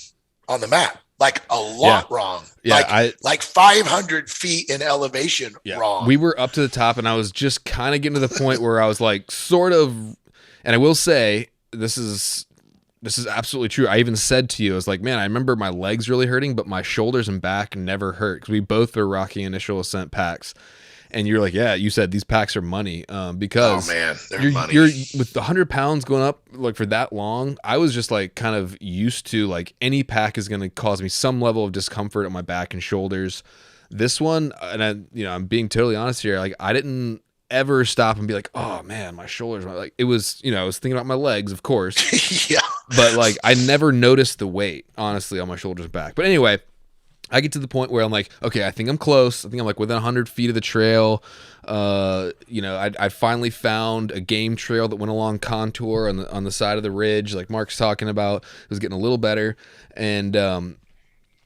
on the map, like a lot wrong. Yeah, like 500 feet in elevation wrong. We were up to the top, and I was just kind of getting to the point where I was like, sort of. And I will say, this is absolutely true. I even said to you, I was like, man, I remember my legs really hurting, but my shoulders and back never hurt because we both were rocking initial ascent packs. And you're like, yeah, you said these packs are money because they're money. You're with the 100 pounds going up like for that long. I was just like kind of used to like any pack is going to cause me some level of discomfort on my back and shoulders. This one, and I'm being totally honest here. Like I didn't ever stop and be like, oh man, my shoulders. Like it was, I was thinking about my legs, of course. Yeah. But like I never noticed the weight, honestly, on my shoulders and back. But anyway. I get to the point where I'm like, okay, I think I'm close. I think I'm like within 100 feet of the trail. I finally found a game trail that went along contour on the side of the ridge, like Mark's talking about. It was getting a little better, and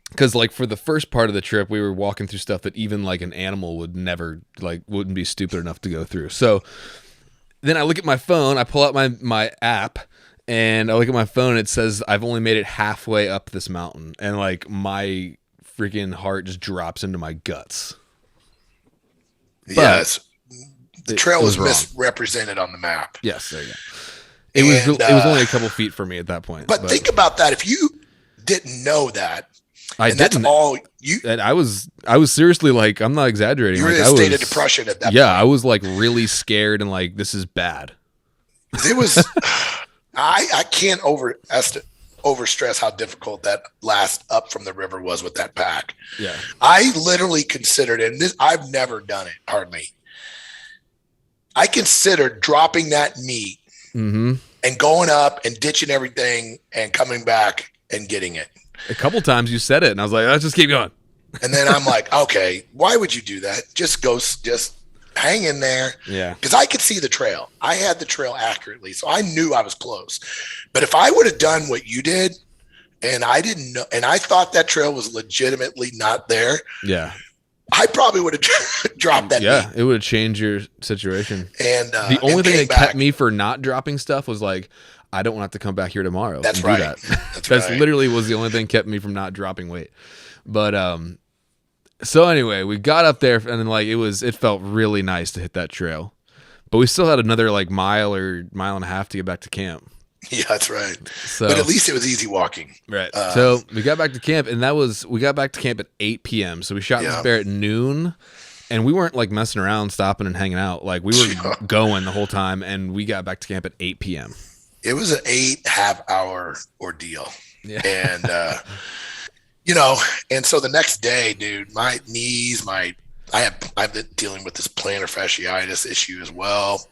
because like for the first part of the trip, we were walking through stuff that even like an animal wouldn't be stupid enough to go through. So then I look at my phone, I pull out my app. And I look at my phone, and it says I've only made it halfway up this mountain, and like my freaking heart just drops into my guts. Yes, the trail was misrepresented on the map. Yes, there you go. It was only a couple feet for me at that point. But think about that. If you didn't know that, that's all you. And I was seriously like, I'm not exaggerating. You were in a state of depression at that point. Yeah, I was like really scared and like, this is bad. It was. I can't overstress how difficult that last up from the river was with that pack. Yeah. I literally considered, and this, I've never done it, hardly. I considered dropping that meat and going up and ditching everything and coming back and getting it. A couple times you said it, and I was like, let's just keep going. And then I'm like, okay, why would you do that? Just hang in there. Yeah. Because I could see the trail. I had the trail accurately, so I knew I was close. But if I would have done what you did, and I didn't know, and I thought that trail was legitimately not there. Yeah. I probably would have dropped that. Yeah, meat. It would have changed your situation. And the only thing that kept me for not dropping stuff was like, I don't want to have to come back here tomorrow. That's right. That's literally was the only thing kept me from not dropping weight. But so anyway, we got up there and then like it felt really nice to hit that trail. But we still had another like mile or mile and a half to get back to camp. Yeah, that's right. So, but at least it was easy walking. Right. So we got back to camp, and we got back to camp at 8 p.m. So we shot this bear at noon, and we weren't like messing around, stopping and hanging out. Like we were going the whole time, and we got back to camp at 8 p.m. It was an 8.5-hour ordeal. Yeah. And, and so the next day, dude, my knees, my I've been dealing with this plantar fasciitis issue as well.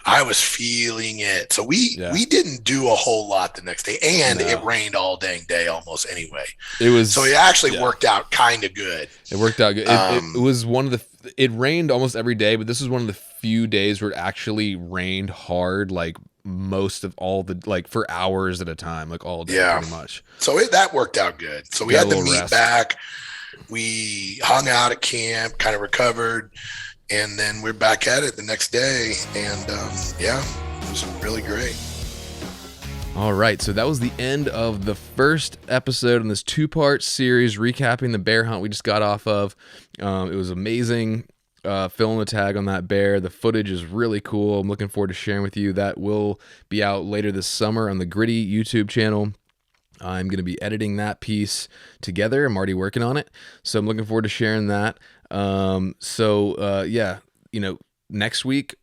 I was feeling it. So Yeah. we didn't do a whole lot the next day, and No. it rained all dang day almost anyway. It was So it actually worked out kind of good. It worked out good. It was one of the. It rained almost every day, but this was one of the few days where it actually rained hard, like most of all the like for hours at a time, like all day pretty much. So that worked out good. So we Got had a the little meat rest. back. We hung out at camp, kind of recovered, and then we're back at it the next day. And yeah, it was really great. All right, so that was the end of the first episode in this 2-part series recapping the bear hunt we just got off of. It was amazing filling the tag on that bear. The footage is really cool. I'm looking forward to sharing with you. That will be out later this summer on the Gritty YouTube channel. I'm going to be editing that piece together. I'm already working on it, so I'm looking forward to sharing that. Yeah, next week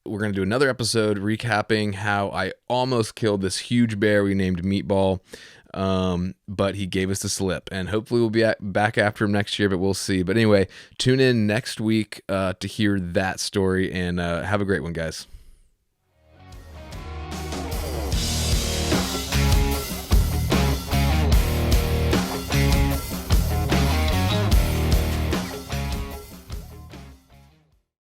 we're going to do another episode recapping how I almost killed this huge bear we named Meatball, but he gave us the slip, and hopefully we'll be back after him next year, but we'll see. But anyway, tune in next week to hear that story, and have a great one, guys.